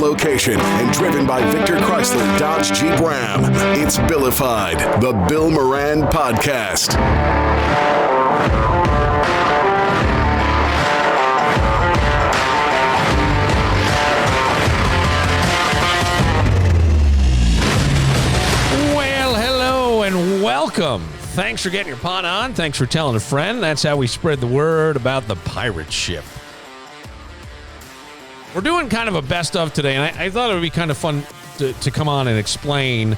location and driven by Victor Chrysler Dodge Jeep Ram. It's Billified, the Bill Moran Podcast. Well, hello and welcome. Thanks for getting your pot on. Thanks for telling a friend. That's how we spread the word about the pirate ship. We're doing kind of a best of today, and I thought it would be kind of fun to come on and explain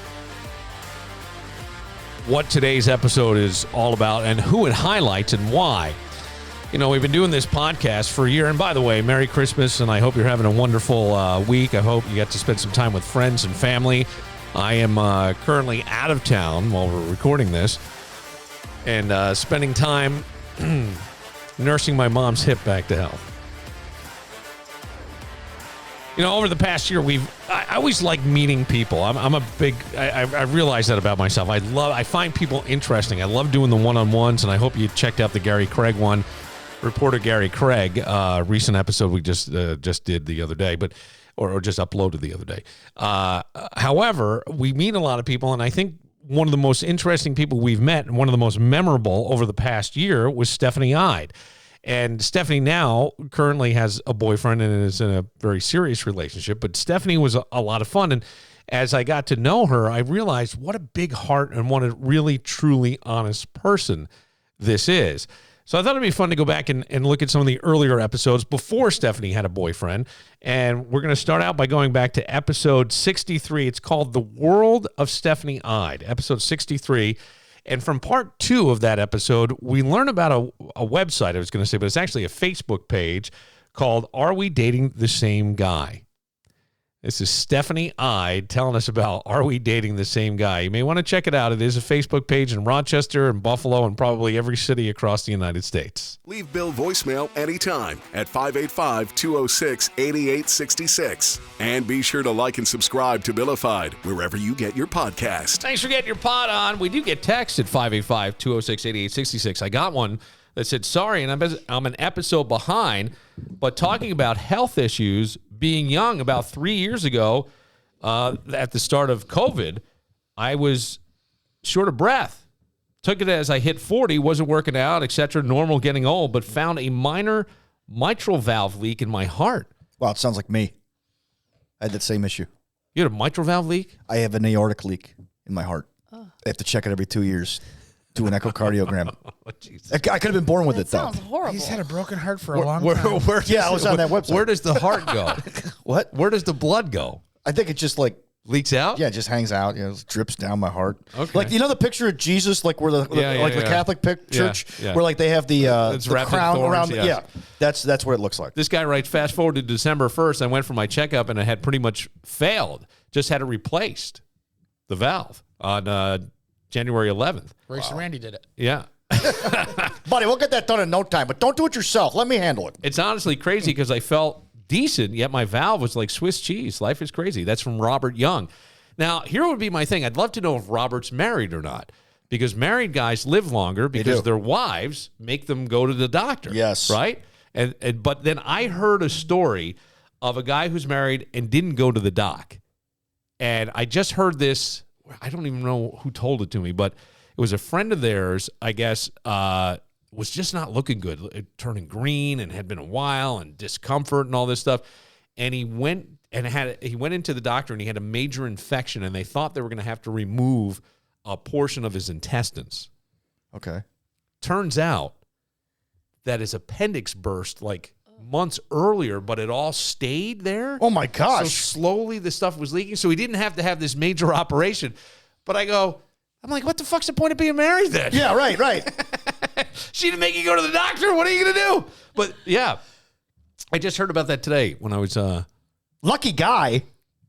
what today's episode is all about and who it highlights and why. You know, we've been doing this podcast for a year, and by the way, Merry Christmas, and I hope you're having a wonderful week. I hope you get to spend some time with friends and family. I am currently out of town while we're recording this and spending time nursing my mom's hip back to health. You know, over the past year, I always like meeting people. I'm a big, I realize that about myself. I find people interesting. I love doing the one-on-ones, and I hope you checked out the Gary Craig one. Reporter Gary Craig, recent episode we just did the other day, or just uploaded the other day. However, we meet a lot of people, and I think one of the most interesting people we've met and one of the most memorable over the past year was Stephanie Ide. And Stephanie now currently has a boyfriend and is in a very serious relationship, but Stephanie was a lot of fun. And as I got to know her, I realized what a big heart and what a really, truly honest person this is. So I thought it'd be fun to go back and look at some of the earlier episodes before Stephanie had a boyfriend. And we're going to start out by going back to episode 63. It's called The World of Stephanie Ide, episode 63. And from part 2 of that episode, we learn about a website, I was going to say, but it's actually a Facebook page called Are We Dating the Same Guy? This is Stephanie Ide telling us about Are We Dating the Same Guy? You may want to check it out. It is a Facebook page in Rochester and Buffalo and probably every city across the United States. Leave Bill voicemail anytime at 585-206-8866. And be sure to like and subscribe to Billified wherever you get your podcast. Thanks for getting your pot on. We do get text at 585-206-8866. I got one that said, sorry, and I'm an episode behind, but talking about health issues, being young about 3 years ago, at the start of COVID, I was short of breath. Took it as I hit 40, wasn't working out, etc., normal getting old, but found a minor mitral valve leak in my heart. Wow, it sounds like me. I had that same issue. You had a mitral valve leak? I have an aortic leak in my heart. I have to check it every 2 years. Do an echocardiogram. Oh, Jesus. I could have been born with That it, though. sounds horrible. He's had a broken heart for a long time. Yeah, I was on that website. Where does the heart go? What? Where does the blood go? I think it just like, Leaks out? yeah, it just hangs out. You know, it drips down my heart. Okay. Like, you know the picture of Jesus, like where the Catholic church, yeah. where like they have the wrapped in crown thorns, around. yes. Yeah, that's what it looks like. This guy writes, fast forward to December 1st, I went for my checkup and I had pretty much failed. Just had it replaced, the valve, on January 11th. Race and Randy did it. Yeah. Buddy, we'll get that done in no time, but don't do it yourself. Let me handle it. It's honestly crazy because I felt decent, yet my valve was like Swiss cheese. Life is crazy. That's from Robert Young. Now, here would be my thing. I'd love to know if Robert's married or not, because married guys live longer because their wives make them go to the doctor. Yes. Right? But then I heard a story of a guy who's married and didn't go to the doc. And I just heard this. I don't even know who told it to me, but it was a friend of theirs, I guess, was just not looking good, turning green and had been a while and discomfort and all this stuff. And he went into the doctor and he had a major infection and they thought they were going to have to remove a portion of his intestines. Okay. Turns out that his appendix burst like months earlier, but it all stayed there. Oh my gosh. So slowly the stuff was leaking. So he didn't have to have this major operation. But I'm like, what the fuck's the point of being married then? Yeah, right. She didn't make you go to the doctor. What are you going to do? But yeah, I just heard about that today when I was... Lucky guy.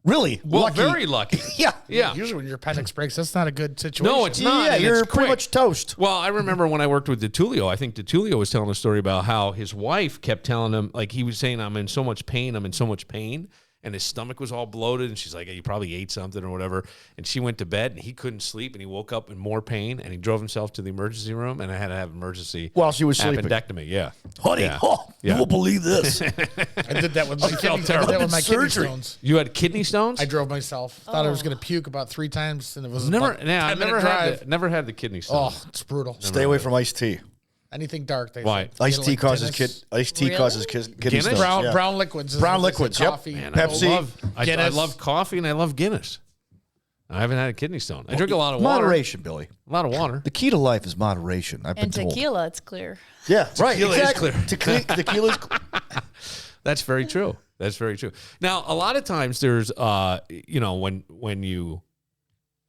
Really? Well, lucky. very lucky. Yeah. Usually when your appendix breaks, that's not a good situation. No, it's not. Yeah, and you're it's pretty quick. much toast. Well, I remember when I worked with DeTulio, I think DeTulio was telling a story about how his wife kept telling him, like he was saying, I'm in so much pain. and his stomach was all bloated, and she's like, "You probably ate something or whatever." And she went to bed, and he couldn't sleep, and he woke up in more pain, and he drove himself to the emergency room, and I had to have emergency While she was sleeping. appendectomy. Yeah, Honey, Yeah. you Yeah. won't believe this. I did that with my felt kidney, I did terrible. that with my kidney Surgery. stones. You had kidney stones? I drove myself. Thought I was going to puke about 3 times, and it was never. about a Now I 10-minute never drive. had the kidney stones. Oh, it's brutal. Stay away from iced tea. Anything dark. They Why? say. Iced tea Like causes Guinness. kidney Guinness? stones. brown yeah. brown liquids. is Brown what they say, liquids, yep. Coffee, Man, Pepsi, I Guinness. love coffee and I love Guinness. I haven't had a kidney stone. I drink a lot of water. Moderation, Billy. A lot of water. The key to life is moderation. I've been And told. tequila, it's clear. Yeah, right. Tequila is Exactly. clear. Tequila's That's very true. That's very true. Now, a lot of times there's, when you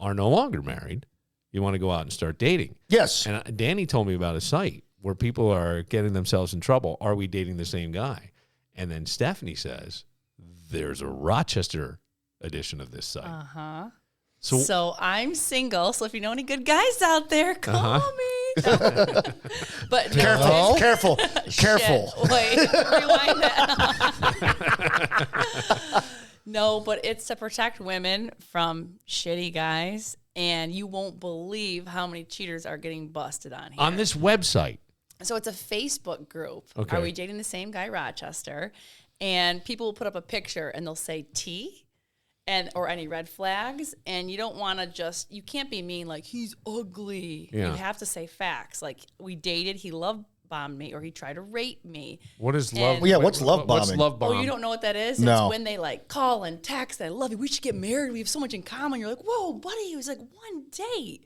are no longer married, you want to go out and start dating. yes. And Danny told me about a site where people are getting themselves in trouble. Are we dating the same guy? And then Stephanie says, there's a Rochester edition of this site. Uh-huh. So, So I'm single, so if you know any good guys out there, call me. No. But no, Careful. Shit. Careful. Wait, rewind that. No, but it's to protect women from shitty guys, and you won't believe how many cheaters are getting busted on here. on this website, So it's a Facebook group. Okay. Are we dating the same guy, Rochester? And people will put up a picture and they'll say T or any red flags. And you don't want to you can't be mean like he's ugly. Yeah. You have to say facts. Like we dated, he love bombed me or he tried to rape me. what is And- love? Well, yeah, what's love What's bombing? love bomb? Oh, you don't know what that is? No. It's when they like call and text. I love you. We should get married. We have so much in common. You're like, whoa, buddy. It was like one date.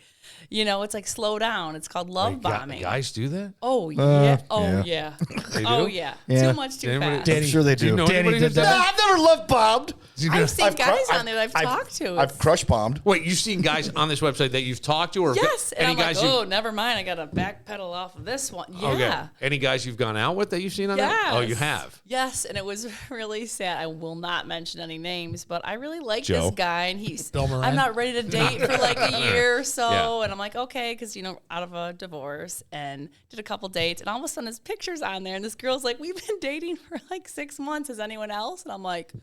It's like slow down. It's called love Wait, bombing. guys do that? Oh yeah. Oh yeah. yeah. They Oh do? yeah. Yeah. Too much too Anybody- fast. I'm sure they Do you do. know Danny anybody did who's that. done I've never love bombed. I've seen guys cru- on there that I've talked to. I've crush bombed. Wait, you've seen guys on this website that you've talked to, or Yes, and any I'm guys like, you- oh, never mind. I got to backpedal off of this one. Yeah. Okay. Any guys you've gone out with that you've seen on Yes. that? Oh, you have. Yes, and it was really sad. I will not mention any names, but I really like Joe. this guy, and he's. Bill Moran. I'm not ready to date for like a year or so, Yeah. and I'm like, okay, because out of a divorce, and did a couple dates, and all of a sudden his picture's on there, and this girl's like, we've been dating for like 6 months. Is anyone else? And I'm like,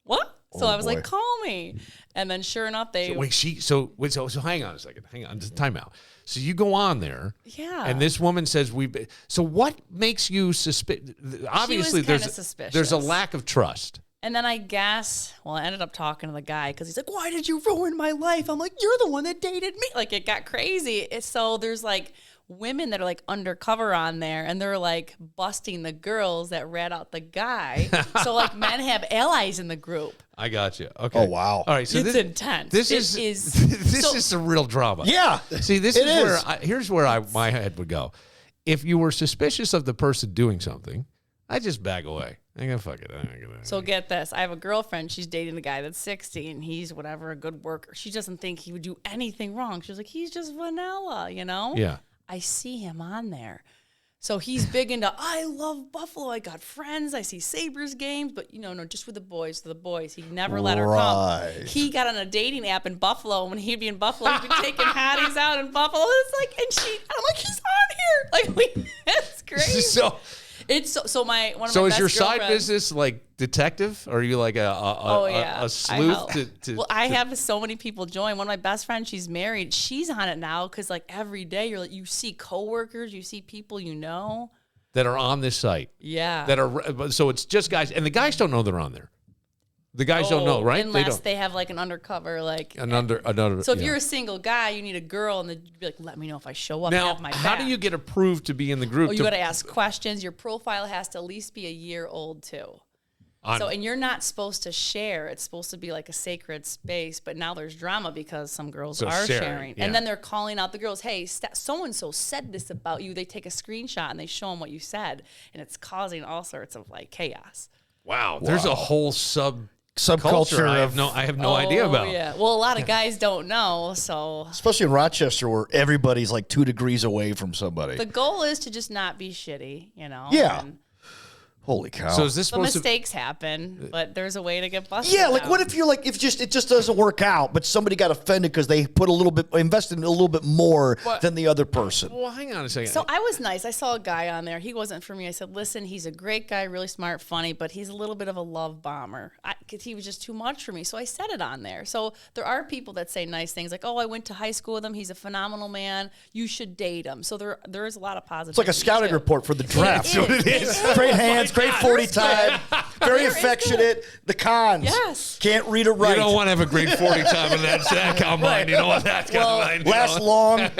what? So Oh, I was boy. like, call me, and then sure enough, they. So hang on a second. Hang on. Just time out. So you go on there. Yeah. And this woman says so what makes you obviously kinda there's suspicious. there's a lack of trust. And then I ended up talking to the guy because he's like, why did you ruin my life? I'm like, you're the one that dated me. Like, it got crazy. So there's like women that are like undercover on there and they're like busting the girls that rat out the guy. So like men have allies in the group. I got you. Okay. Oh, wow. All right. So It's this, intense. This It is is- this so- is some real drama. Yeah. See, this It is where is. here's where my head would go. If you were suspicious of the person doing something, I just back away. I go fuck it. I'm gonna. So get this. I have a girlfriend. She's dating a guy that's 60 and he's whatever, a good worker. She doesn't think he would do anything wrong. She's like, he's just vanilla, Yeah. I see him on there. So he's big into, I love Buffalo. I got friends. I see Sabres games, but no, just with the boys. To the boys. He never let her come. Right. He got on a dating app in Buffalo. When he'd be in Buffalo, he'd be taking Hatties out in Buffalo. It's like, and I'm like, he's on here. Like, it's crazy. So It's so my one of So my is best your side girlfriends- business like detective? Or are you like a I sleuth? help. To Well, I have so many people join. One of my best friends, she's married. She's on it now because like every day you're like you see coworkers, you see people you know. that are on this site Yeah. that are so it's just guys, and the guys don't know they're on there. The guys don't know, right? Unless they they have like an undercover like. don't. Another. So if yeah. you're a single guy, you need a girl, and you'd be like, "Let me know if I show up." now, have my how back. do you get approved to be in the group? Oh, you got to ask questions. Your profile has to at least be a year old too. And you're not supposed to share. It's supposed to be like a sacred space. But now there's drama because some girls So are sharing, sharing. yeah. And then they're calling out the girls, hey, so-and-so said this about you. They take a screenshot and they show them what you said. And it's causing all sorts of like chaos. Wow, there's a whole Subculture culture I of have no idea about. Yeah. Well, a lot of guys don't know. So especially in Rochester where everybody's like 2 degrees away from somebody. the goal is to just not be shitty, Yeah. and Holy cow. So is this The supposed to? mistakes happen, but there's a way to get busted. Yeah, like out. what if you're like, if it just doesn't work out, but somebody got offended because they invested a little bit more than the other person. Well, hang on a second. So I was nice. I saw a guy on there. He wasn't for me. I said, listen, he's a great guy, really smart, funny, but he's a little bit of a love bomber. Because he was just too much for me. So I said it on there. So there are people that say nice things like, oh, I went to high school with him. He's a phenomenal man. You should date him. So there is a lot of positive. It's like a scouting report for the draft. It is. It is. Great hands, great 40 time, very There is affectionate. The cons. Yes. Can't read or write. you don't want to have a great 40 time in that combine. You don't want that combine. Last long.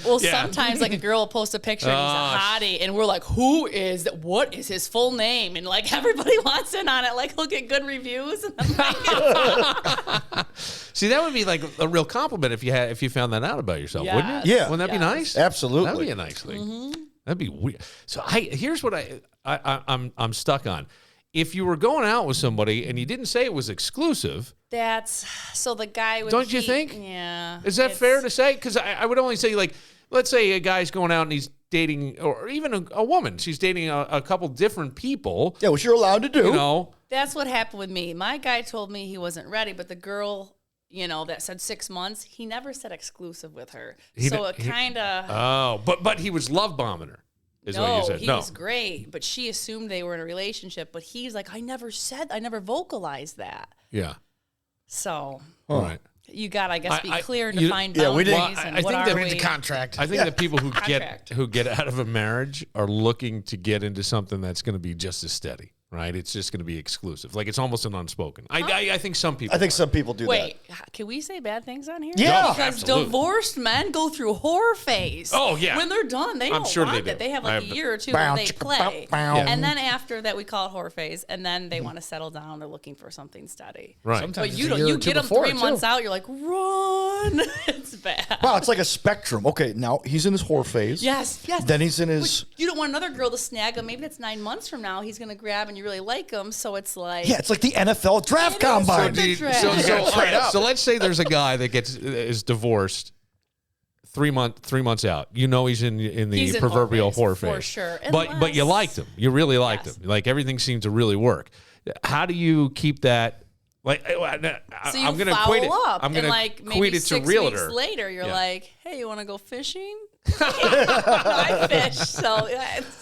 Well, sometimes like a girl will post a picture and he's a hottie, and we're like, what is his full name? And like everybody wants in on it. Like he'll get good reviews. And I'm like, See, that would be like a real compliment if you found that out about yourself, wouldn't it? Yeah. Wouldn't that be nice? Absolutely. That'd be a nice thing. That'd be weird. So here's what I'm stuck on. If you were going out with somebody and you didn't say it was exclusive, that's so the guy would. don't you think? Yeah. Is that fair to say? Because I would only say, like, let's say a guy's going out and he's dating, or even a woman, she's dating a couple different people. Yeah, which you're allowed to do. You know, That's what happened with me. My guy told me he wasn't ready, but the girl, that said 6 months, he never said exclusive with her. So it kind of. Oh, but he was love bombing her. Is what you said. He was great, but she assumed they were in a relationship. But he's like, I never vocalized that. Yeah. So, All right. you got, I guess, be clear and you- define yeah, we boundaries. didn't- And I what think are that we? Read the contract. I think that people who Contract. get out of a marriage are looking to get into something that's going to be just as steady, right? It's just going to be exclusive. Like it's almost an unspoken. I think some people. I think some people do Wait, can we say bad things on here? Yeah. because absolutely. divorced men go through horror phase. Oh, yeah. When they're done, they I'm don't sure want they it. do. They have I like have a the- year or two Bow, where they chicka, play, bow, bow. and then after that we call it horror phase, and then they want to settle down. They're looking for something steady. Right. Sometimes But it's you a don't. year You or two get them before, 3 months too. out. You're like, run. It's bad. Wow, it's like a spectrum. Okay, now he's in his whore phase. Yes. Then he's in his. You don't want another girl to snag him. Maybe that's 9 months from now. He's going to grab and you really like him. So it's like. Yeah, it's like the NFL draft It is. combine. So draft. All right, so let's say there's a guy that is divorced 3 months out. You know he's in the He's in proverbial whore whore phase, phase. for sure. But you liked him. You really liked Yes. him. Like everything seemed to really work. How do you keep that? Like So you I'm going to follow equate it. up, I'm going and to like equate maybe it to 6 realtor. weeks later, you're Yeah. like, "Hey, you want to go fishing?" I fish, so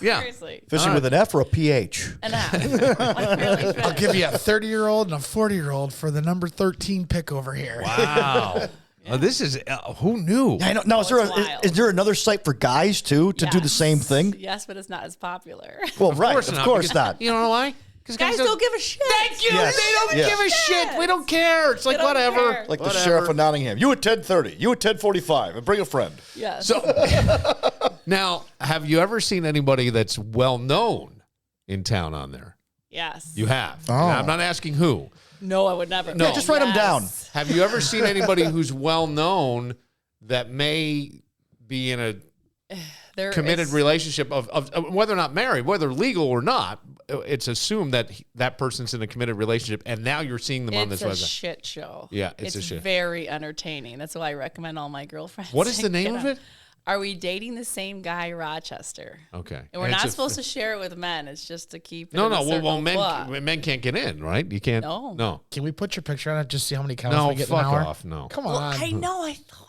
Yeah. seriously, Fishing with an F or a PH? an app. Like, really fish. I'll give you a 30-year-old and a 40-year-old for the number 13 pick over here. Wow. This is who knew? I know. Now, it's wild. is there another site for guys too to do the Yes. same thing? Yes, but it's not as popular. Well, right, of course because- not. You know why? Because Guys don't give a shit. Thank you. Yes. They don't Yes. give a shit. We don't care. It's like don't whatever. care. Like the Whatever. sheriff of Nottingham. You at 10:30. You at 10:45, and bring a friend. Yes. So now, have you ever seen anybody that's well known in town on there? yes. You have. Oh. Now, I'm not asking who. No, I would never. No. Yeah, just write 'em down. Yes. Have you ever seen anybody who's well known that may be in a There committed is- relationship of whether or not married, whether legal or not? It's assumed that that person's in a committed relationship, and now you're seeing them on It's this a website. shit show. Yeah, it's a shit. very entertaining. That's why I recommend all my girlfriends. What is the to name get of on. it? Are we dating the same guy, Rochester? Okay. And we're And it's not a- supposed to share it with men. It's just to keep it No, in no. the Well, circle, but- men can't get in, right? You can't. No. No. Can we put your picture on it just see how many counts No. we get in an Fuck hour? off. No. Come Well, on. I know. I thought.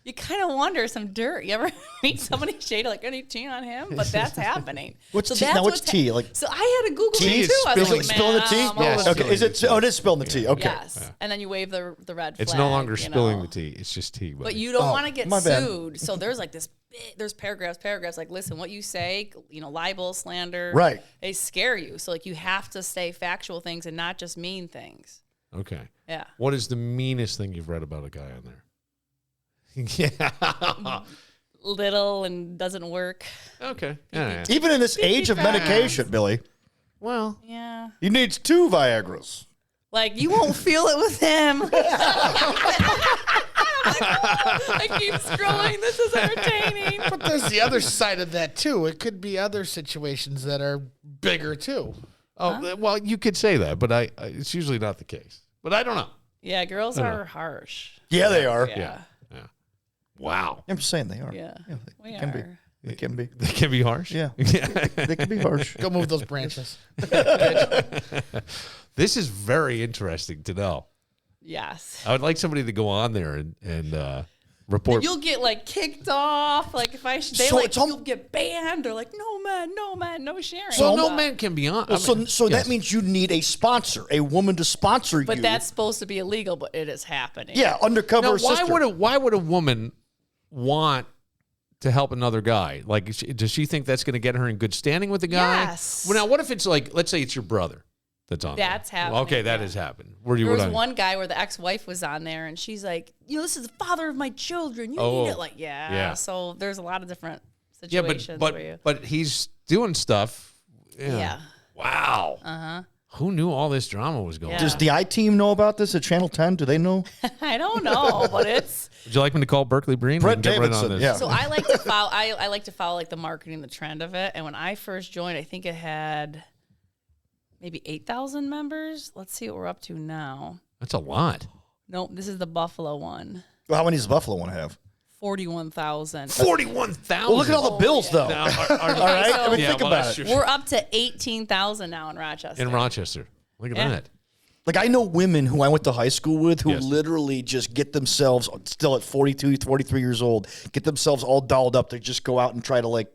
You kind of wonder some dirt. You ever meet somebody shady like any tea on him? But that's happening. What's So tea? that's Now, what's what's tea? Like so I had to Google tea it is too. I was spilling- like, Spilling the man, tea? I'm Yes. over Okay. Is it? Oh, it is spilling the tea. Okay. Yes. And then you wave the red flag. It's no longer you spilling know. the tea. It's just tea. But buddy. you don't Oh, want to get my bad. sued. So there's like this there's paragraphs like, listen, what you say, libel, slander, Right. they scare you. So like you have to say factual things and not just mean things. Okay. Yeah. What is the meanest thing you've read about a guy on there? Yeah. Little and doesn't work. Okay. Yeah. Even in this age of medication, Billy, Well, Yeah. he needs 2 Viagras. Like you won't feel it with him. I keep scrolling. This is entertaining. But there's the other side of that, too. It could be other situations that are bigger, too. oh, well, you could say that, but it's usually not the case. But I don't know. Yeah, girls are harsh. Yeah, they are. Yeah. Wow. I'm just saying they are. Yeah. they We can be. are. It can be. They can be harsh. Yeah. They can be harsh. Go move those branches. This is very interesting to know. Yes. I would like somebody to go on there and report. You'll get like kicked off. Like if you'll get banned or like no man, no sharing. Well, no man can be on. So that means you need a sponsor, a woman to sponsor you. But that's supposed to be illegal, but it is happening. Yeah, undercover Now, sister. why would a woman want to help another guy? Like, does she think that's going to get her in good standing with the guy? Yes. Well, now, what if it's like, let's say it's your brother that's on That's there. happening, Okay, that yeah. has happened. There was one guy where the ex-wife was on there, and she's like, this is the father of my children. You need it. Like, yeah. So there's a lot of different situations where you. But he's doing stuff. Yeah. Wow. Uh-huh. Who knew all this drama was going on? Does the I-Team know about this at Channel 10? Do they know? I don't know, but it's. Would you like me to call Berkeley Breen? Brett We can get right on Davidson, this. yeah. So I like to follow. I like to follow like the marketing, the trend of it. And when I first joined, I think it had maybe 8,000 members. Let's see what we're up to now. That's a lot. Nope, this is the Buffalo one. Well, how many does Buffalo want to have? 41,000. 41,000. Well, look at all the bills, though. Now, All right? I mean, Yeah, think well, about that's it. true. We're up to 18,000 now in Rochester. In Rochester. Look at Yeah. that. Like, I know women who I went to high school with who Yes. literally just get themselves, still at 42, 43 years old, get themselves all dolled up to just go out and try to, like,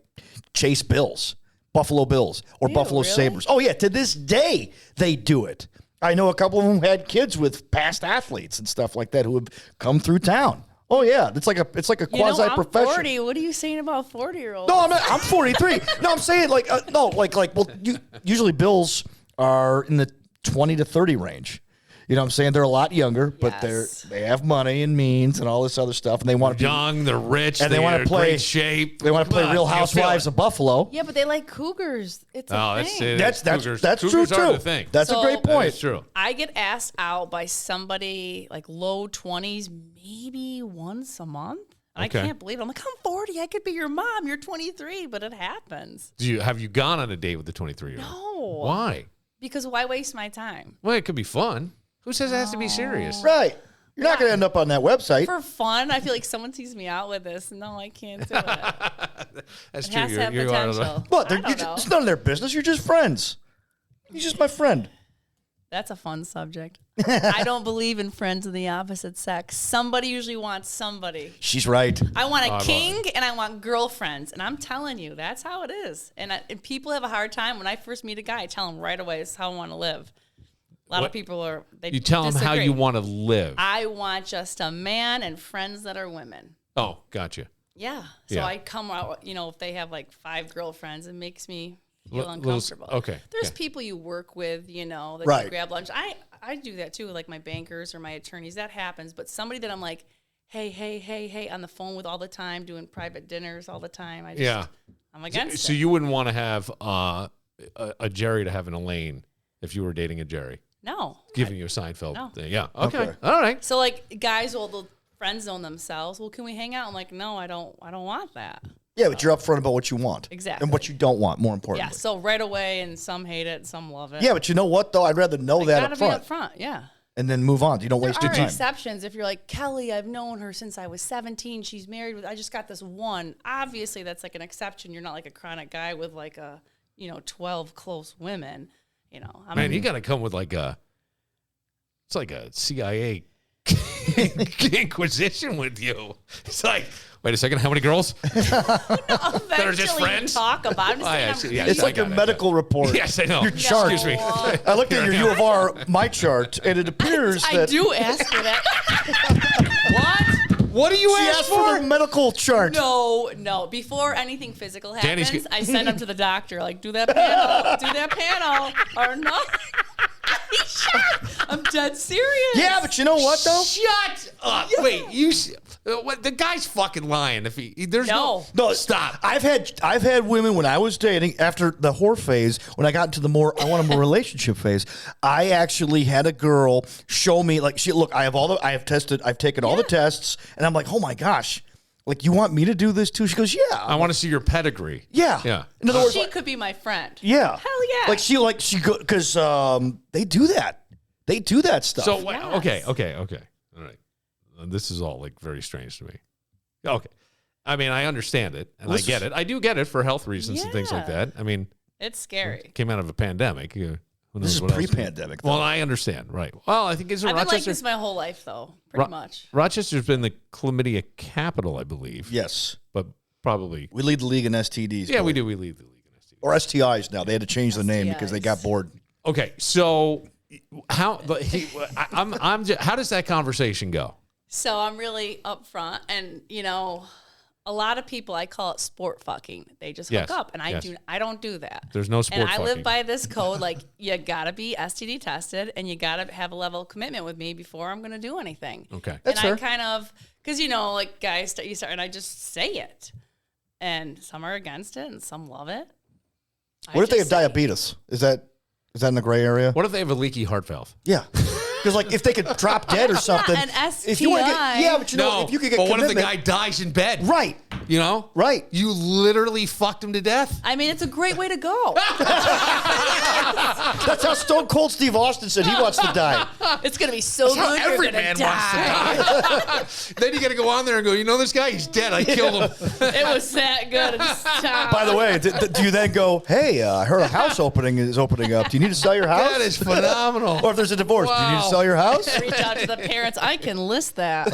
chase Bills, Buffalo Bills, or Ew, Buffalo really? Sabres. Oh, yeah, to this day, they do it. I know a couple of them had kids with past athletes and stuff like that who have come through town. Oh, yeah, it's like a quasi I'm profession. 40. What are you saying about 40-year-olds? No, I'm 43. No, I'm saying usually Bills are in the 20 to 30 range. You know what I'm saying? They're a lot younger, but Yes. they have money and means and all this other stuff, and they want to be Young, they're rich, And they wanna they're in play- great shape. they want to play Come on, Real you feel Housewives it. of Buffalo. Yeah, but they like cougars. It's a Oh, that's thing. it. That's Cougars. true Cougars are too. the thing. That's a So- great That point. is true. I get asked out by somebody like low 20s, maybe once a month. And Okay. I can't believe it. I'm like, I'm 40. I could be your mom. You're 23, but it happens. Have you gone on a date with a 23-year-old? No. Why? Because why waste my time? Well, it could be fun. Who says it has to be serious? Right. You're not going to end up on that website. For fun, I feel like someone teased me out with this. No, I can't do it. That's It true. has to have You are- potential. What? I don't know. It's none of their business. You're just friends. He's just my friend. That's a fun subject. I don't believe in friends of the opposite sex. Somebody usually wants somebody. She's right. I want a love king and I want girlfriends. And I'm telling you, that's how it is. And people have a hard time. When I first meet a guy, I tell them right away, this is how I want to live. A lot What? of people they You tell them how disagree. you want to live. I want just a man and friends that are women. Oh, gotcha. Yeah. So Yeah. I come out, if they have like 5 girlfriends, it makes me feel Little- uncomfortable. okay, There's okay. people you work with, that Right. you grab lunch. I do that too, like my bankers or my attorneys. That happens. But somebody that I'm like, hey, on the phone with all the time, doing private dinners all the time. I'm against So it. you wouldn't want to have a Jerry to have an Elaine if you were dating a Jerry, No. giving you a Seinfeld No. thing. Yeah. Okay. Okay. All right. So like guys will friend zone themselves. Well, can we hang out? I'm like, no, I don't want that. Yeah, but you're upfront about what you want. Exactly. And what you don't want, more importantly. Yeah. So right away, and some hate it, some love it. Yeah, but you know what, though? I'd rather know that Gotta up be front up front. Yeah. and then move on. You don't waste There your are time. exceptions. If you're like, Kelly, I've known her since I was 17. She's married with, I just got this one. Obviously, that's like an exception. You're not like a chronic guy with like 12 close women. Man, you got to come with it's like a CIA inquisition with you. It's like, wait a second, how many girls? that are just friends? Talk about. I'm just Oh, yeah, saying yeah, I'm It's I like got your it, medical report. Yes, I know. Your chart. Excuse me. I looked at your U of R, my chart, and it appears I that do ask for that. What? What do you she ask asked for the medical chart. No. Before anything physical Danny's happens, get- I send them to the doctor. Like, do that panel, or no. I'm dead serious. Yeah, but you know what, though? Shut up. Wait, what, the guy's fucking lying. If there's No. No, stop. I've had women when I was dating after the whore phase. When I got into the more I want a more relationship phase, I actually had a girl show me like I've taken all the tests, and I'm like, oh my gosh, like you want me to do this too? She goes, yeah, I want to see your pedigree. yeah, Yeah. In other words, She could be my friend. yeah, Hell yeah. she go because they do that. They do that stuff. So Yes. okay. All right. This is all like very strange to me. Okay. I mean, I understand it, and I get it. I do get it for health reasons and things like Yeah. that. I mean, It's scary. came out of a pandemic. Who knows This is what else? pre-pandemic, though. Well, I understand, right? Well, I think it's I've been like Rochester. this my whole life, though, pretty much. Rochester's been the chlamydia capital, I believe. Yes. But probably. We lead the league in STDs. Yeah, boy. we do. We lead the league in STDs. Or STIs now. They had to change the name because they got STIs. bored. Okay, so how? How does that conversation go? So I'm really upfront, and a lot of people, I call it sport fucking. They just Yes, hook up, and yes. I don't do that. There's no sport And I fucking. live by this code, like you gotta be STD tested, and you gotta have a level of commitment with me before I'm gonna do anything. Okay. That's and fair. I kind of, because like guys, you start, and I just say it, and some are against it, and some love it. What if they have diabetes? Is that in the gray area? What if they have a leaky heart valve? Yeah. Because like if they could drop dead or something. an If you wanna STI. get, but if you could get but what if the commitment- guy dies in bed? Right. You know? Right. You literally fucked him to death? I mean, it's a great way to go. That's how Stone Cold Steve Austin said he wants to die. It's gonna be so How good. every You're gonna man die. wants to die. Then you got to go on there and go, you know this guy? He's dead. I killed him. It was that good. Stop. By the way, do you then go, hey, I heard a house opening is opening up. Do you need to sell your house? That is phenomenal. Or if there's a divorce, do you need to Wow. sell your house? Reach out to the parents. I can list that.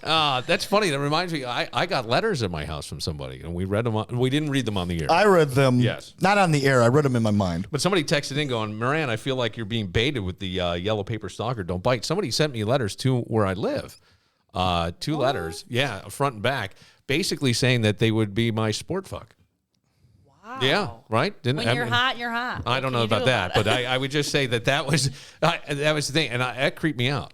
That's funny. That reminds me. I got letters at my house from somebody, and we read them. We didn't read them on the air. I read them. Yes. Not on the air. I read them in my mind. But somebody texted in going, Moran, I feel like you're being baited with the yellow paper stalker. Don't bite. Somebody sent me letters to where I live. 2 letters. Yeah, front and back. Basically saying that they would be my sport fuck. Wow. Yeah, right? When you're hot, you're hot. I What don't can know you do about that, but it? I would just say that was the thing, and that creeped me out.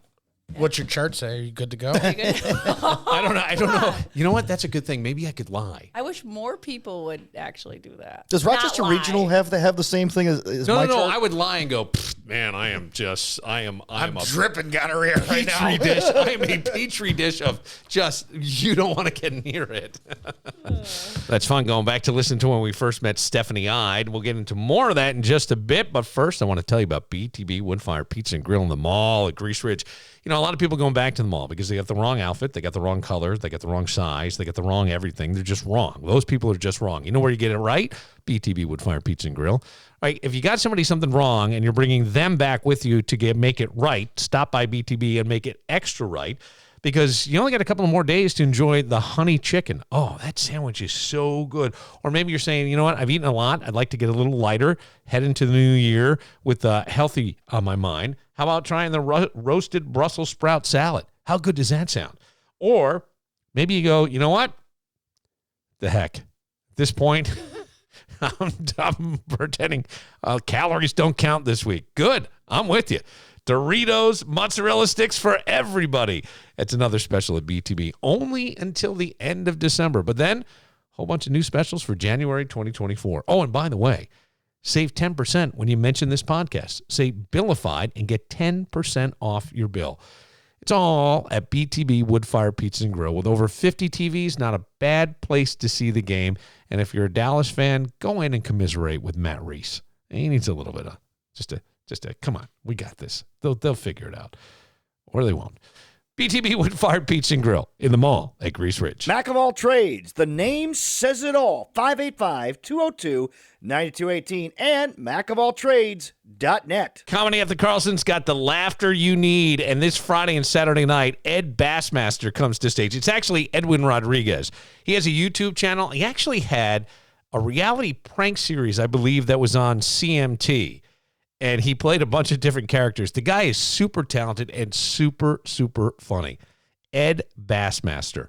What's your chart say? Are you good to go? I don't know. You know what? That's a good thing. Maybe I could lie. I wish more people would actually do that. Does Not Rochester lie. Regional have the same thing as my No. chart? I would lie and go, man, I'm a dripping gonorrhea right now. petri dish. I am a petri dish of just, you don't want to get near it. That's fun going back to listen to when we first met Stephanie Ide. We'll get into more of that in just a bit. But first, I want to tell you about BTB Woodfire Pizza and Grill in the mall at Grease Ridge. A lot of people going back to the mall because they got the wrong outfit, they got the wrong color, they got the wrong size, they got the wrong everything. They're just wrong. Those people are just wrong. You know where you get it right? BTB Woodfire Pizza and Grill. All right, if you got something wrong and you're bringing them back with you to make it right, stop by BTB and make it extra right, because you only got a couple of more days to enjoy the honey chicken. Oh, that sandwich is so good. Or maybe you're saying, you know what, I've eaten a lot. I'd like to get a little lighter, head into the new year with healthy on my mind. How about trying the roasted Brussels sprout salad? How good does that sound? Or maybe you go, you know what? The heck. At this point, I'm pretending calories don't count this week. Good. I'm with you. Doritos, mozzarella sticks for everybody. It's another special at BTB, only until the end of December. But then, a whole bunch of new specials for January 2024. Oh, and by the way, save 10% when you mention this podcast. Say Billified and get 10% off your bill. It's all at BTB Woodfire Pizza and Grill. With over 50 TVs, not a bad place to see the game. And if you're a Dallas fan, go in and commiserate with Matt Reese. He needs a little bit of just a come on, we got this. They'll figure it out, or they won't. BTB Woodfire Pizza and Grill in the mall at Grease Ridge. Mac of all trades. The name says it all. 585-202-9218 and macofalltrades.net. Comedy at the Carlson's got the laughter you need. And this Friday and Saturday night, Ed Bassmaster comes to stage. It's actually Edwin Rodriguez. He has a YouTube channel. He actually had a reality prank series, I believe, that was on CMT. And he played a bunch of different characters. The guy is super talented and super, super funny. Ed Bassmaster.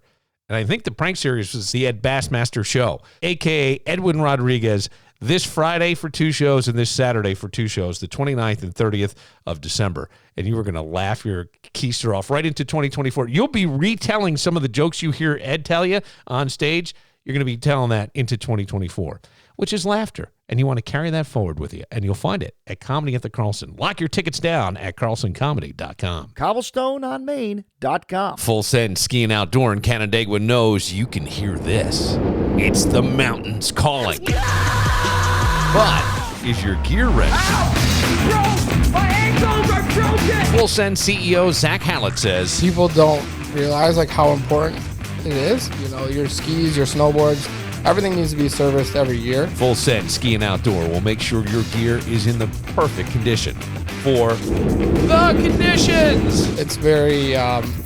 And I think the prank series was the Ed Bassmaster Show, a.k.a. Edwin Rodriguez, this Friday for 2 shows and this Saturday for 2 shows, the 29th and 30th of December. And you are going to laugh your keister off right into 2024. You'll be retelling some of the jokes you hear Ed tell you on stage. You're going to be telling that into 2024, which is laughter. And you want to carry that forward with you. And you'll find it at Comedy at the Carlson. Lock your tickets down at carlsoncomedy.com. cobblestoneonmain.com. Full Send Skiing Outdoor in Canandaigua knows you can hear this. It's the mountains calling. But is your gear ready? My ankles are broken! Full Send CEO Zach Hallett says, People don't realize how important It is. You know, your skis, your snowboards, everything needs to be serviced every year. Full Send Ski and Outdoor will make sure your gear is in the perfect condition for the conditions. It's very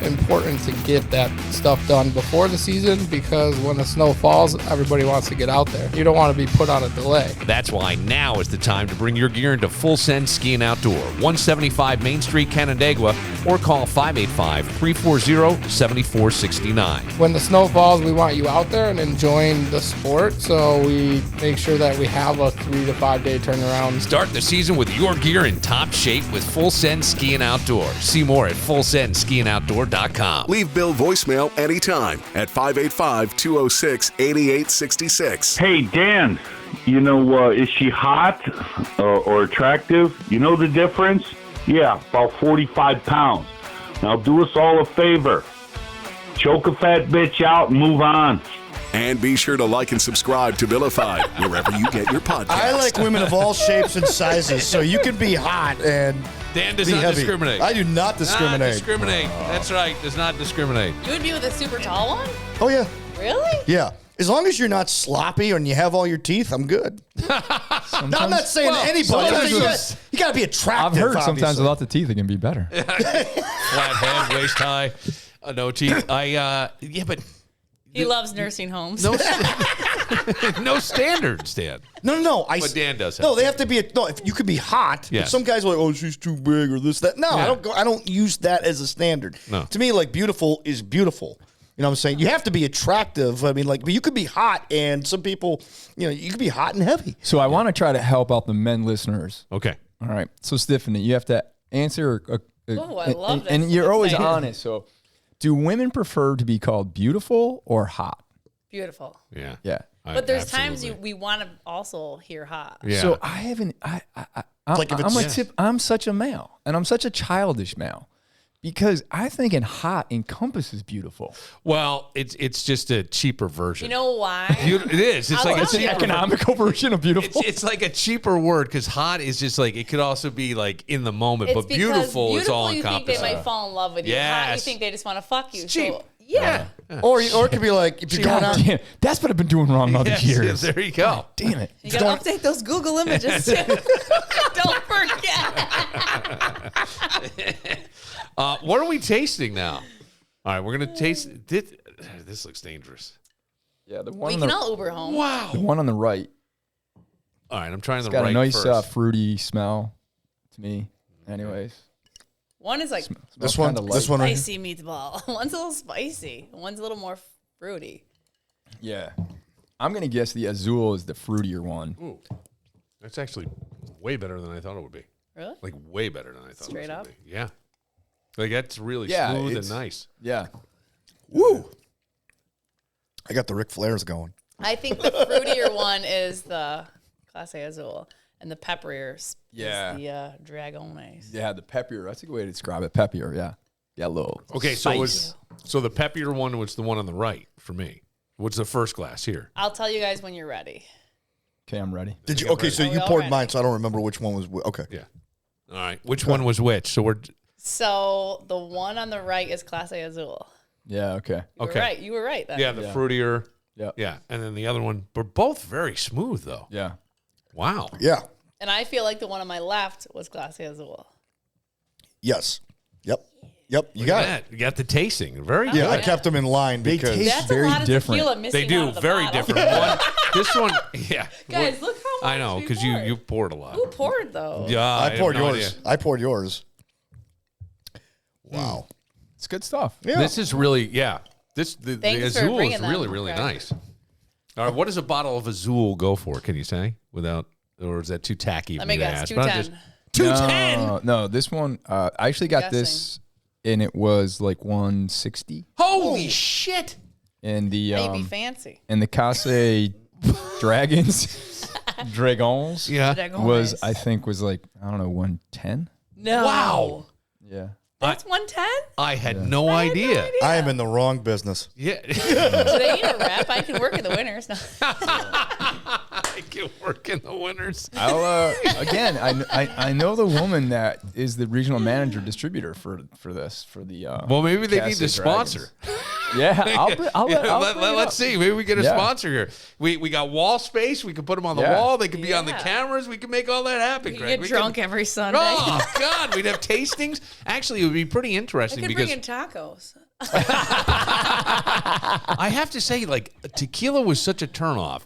important to get that stuff done before the season because when the snow falls, everybody wants to get out there. You don't want to be put on a delay. That's why now is the time to bring your gear into Full Send Ski and Outdoor, 175 Main Street, Canandaigua, or call 585-340-7469. When the snow falls, we want you out there and enjoying the sport, so we make sure that we have a 3 to 5 day turnaround. Start the season with your gear in top shape with Full Send Ski and Outdoor. See more at FullSendSkiandOutdoor.com. Leave Bill voicemail anytime at 585-206-8866. Hey, Dan, you know, is she hot or attractive? You know the difference? Yeah, about 45 pounds. Now do us all a favor. Choke a fat bitch out and move on. And be sure to like and subscribe to Billified wherever you get your podcasts. I like women of all shapes and sizes, so you can be hot and Dan does be not heavy. discriminate. I do not discriminate. Not discriminate. That's right. Does not discriminate. You would be with a super tall one? Oh, yeah. Really? Yeah. As long as you're not sloppy and you have all your teeth, I'm good. No, I'm not saying anybody. I'm saying you got to be attractive. I've heard obviously. sometimes without the teeth it can be better. Flat head, waist high, no teeth. But He loves nursing homes. no, no standards, Dan. No. But Dan does have No, they have to be. If you could be hot. Yes. But some guys are like, oh, she's too big or this, that. No, Yeah. I don't use that as a standard. No. To me, like beautiful is beautiful. You know what I'm saying? You have to be attractive. I mean, like, but you could be hot, and some people, you know, you could be hot and heavy. So I want to try to help out the men listeners. Okay. All right. So Stephanie, you have to answer. Oh, I love this. And you're always Exciting. honest. So, do women prefer to be called beautiful or hot? Beautiful. Yeah. Yeah. But there's times Absolutely. we want to also hear hot. Yeah. So I haven't. Like if it's- I'm such a male, and I'm such a childish male, because I think hot encompasses beautiful. Well, it's just a cheaper version. You know why? It is. It's I like a love cheaper it. Economical version of beautiful. It's like a cheaper word because hot is just like it could also be like in the moment, It's but because beautiful is all you think they encompassing. might fall in love with you. Hot, you Yes. think they just want to fuck you. It's cheap. So, yeah. Or it could be like if you're going God out. damn, that's what I've been doing wrong all Yes, these years. there you go. Damn it. You got to update those Google images too. Don't forget. What are we tasting now? All right, we're gonna taste. This looks dangerous. Yeah, the We one, can all Uber home. Wow. the one on the right. All right, I'm trying It's the got right a nice first. fruity smell to me. Anyways, One is like This one, this one, right here. spicy meatball. One's a little spicy. One's a little more fruity. Yeah, I'm gonna guess the Azul is the fruitier one. Ooh, that's actually way better than I thought it would be. Really? Like way better than I thought. Straight it would up? be. Yeah. Like that's really Yeah, smooth and it's- nice. Yeah, Woo! I got the Ric Flairs going. I think the fruitier one is the Clase Azul, and the pepperier Yeah. is the Dragones. yeah, the peppier. That's a good way to describe it. Peppier. Yeah, a little. Okay, spice. so the peppier one was the one on the right for me. What's the first glass here? I'll tell you guys when you're ready. Okay, I'm ready. Did you? Okay, so Are we you all poured ready? mine, so I don't remember which one was. Okay. Yeah. All right. Which one was which? So we're So the one on the right is Clase Azul. Yeah. Okay. You Okay. were right. You were right then. yeah, the fruitier. Yeah. Yeah, and then the other one. We're both very smooth though. Yeah. Wow. Yeah. And I feel like the one on my left was Clase Azul. Yes. Yep. Yep. You Look got at it. that. You got the tasting. Very Yeah, good. I kept them in line because taste That's very a lot of different. tequila missing They do out of the very bottle. different. One, this one, yeah. Guys, look how much I know we because poured. you poured a lot. Who poured though? Yeah, I have poured no yours. idea. I poured yours. Wow. It's good stuff. Yeah. This is really the Thanks for Azul bringing is them, really really Greg. nice. All right, what does a bottle of Azul go for? Can you say without, or is that too tacky? Let for me me to guess. ask? But I'm 210. 210. No, this one. I actually got this, and it was like 160. Holy shit! And the Maybe fancy. and the Case Dragons Yeah. was I think was like I don't know 110. No. Wow. Yeah. That's 110? I had no idea. I am in the wrong business. Yeah. Do they need a rep? I can work in the winters. No. I can work in the winters. I'll again. I know the woman that is the regional manager distributor for this for the. Well, maybe they need Case to Dragons. sponsor. Let's see. Maybe we get a Yeah. sponsor here. We got wall space. We can put them on the Yeah. wall. They can be on the cameras. We can make all that happen, You Greg. get We drunk can, every Sunday. Oh God, we'd have tastings. Actually, it would be pretty I interesting could because bring in tacos. I have to say, like, tequila was such a turnoff.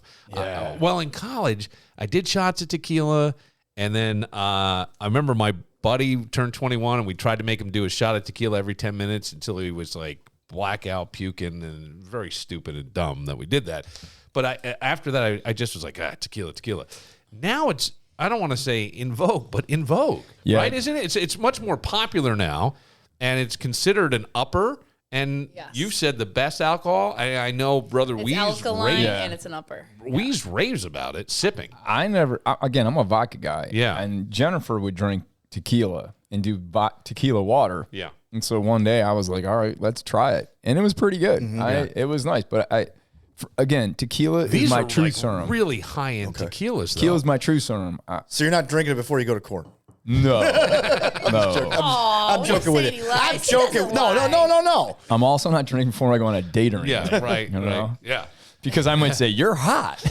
Well, in college, I did shots of tequila, and then I remember my buddy turned 21, and we tried to make him do a shot of tequila every 10 minutes until he was like blackout, puking, and very stupid and dumb that we did that. But after that, I just was like, tequila. Now it's, I don't want to say in vogue, but in vogue, right? Isn't it? It's much more popular now, and it's considered an upper. And you said the best alcohol. I know Brother It's Weeze alkaline and it's an upper. Weeze raves about it, sipping. I'm a vodka guy. Yeah. And Jennifer would drink tequila and do tequila water. Yeah. And so one day I was like, all right, let's try it. And it was pretty good. It was nice. But again, tequila is my true serum. Really high-end tequilas, though. Tequila is my true serum. So you're not drinking it before you go to court? No. I'm joking with you. I'm joking. No. I'm also not drinking before I go on a date or anything. Yeah, right, You know? Yeah. Because I might say, you're hot.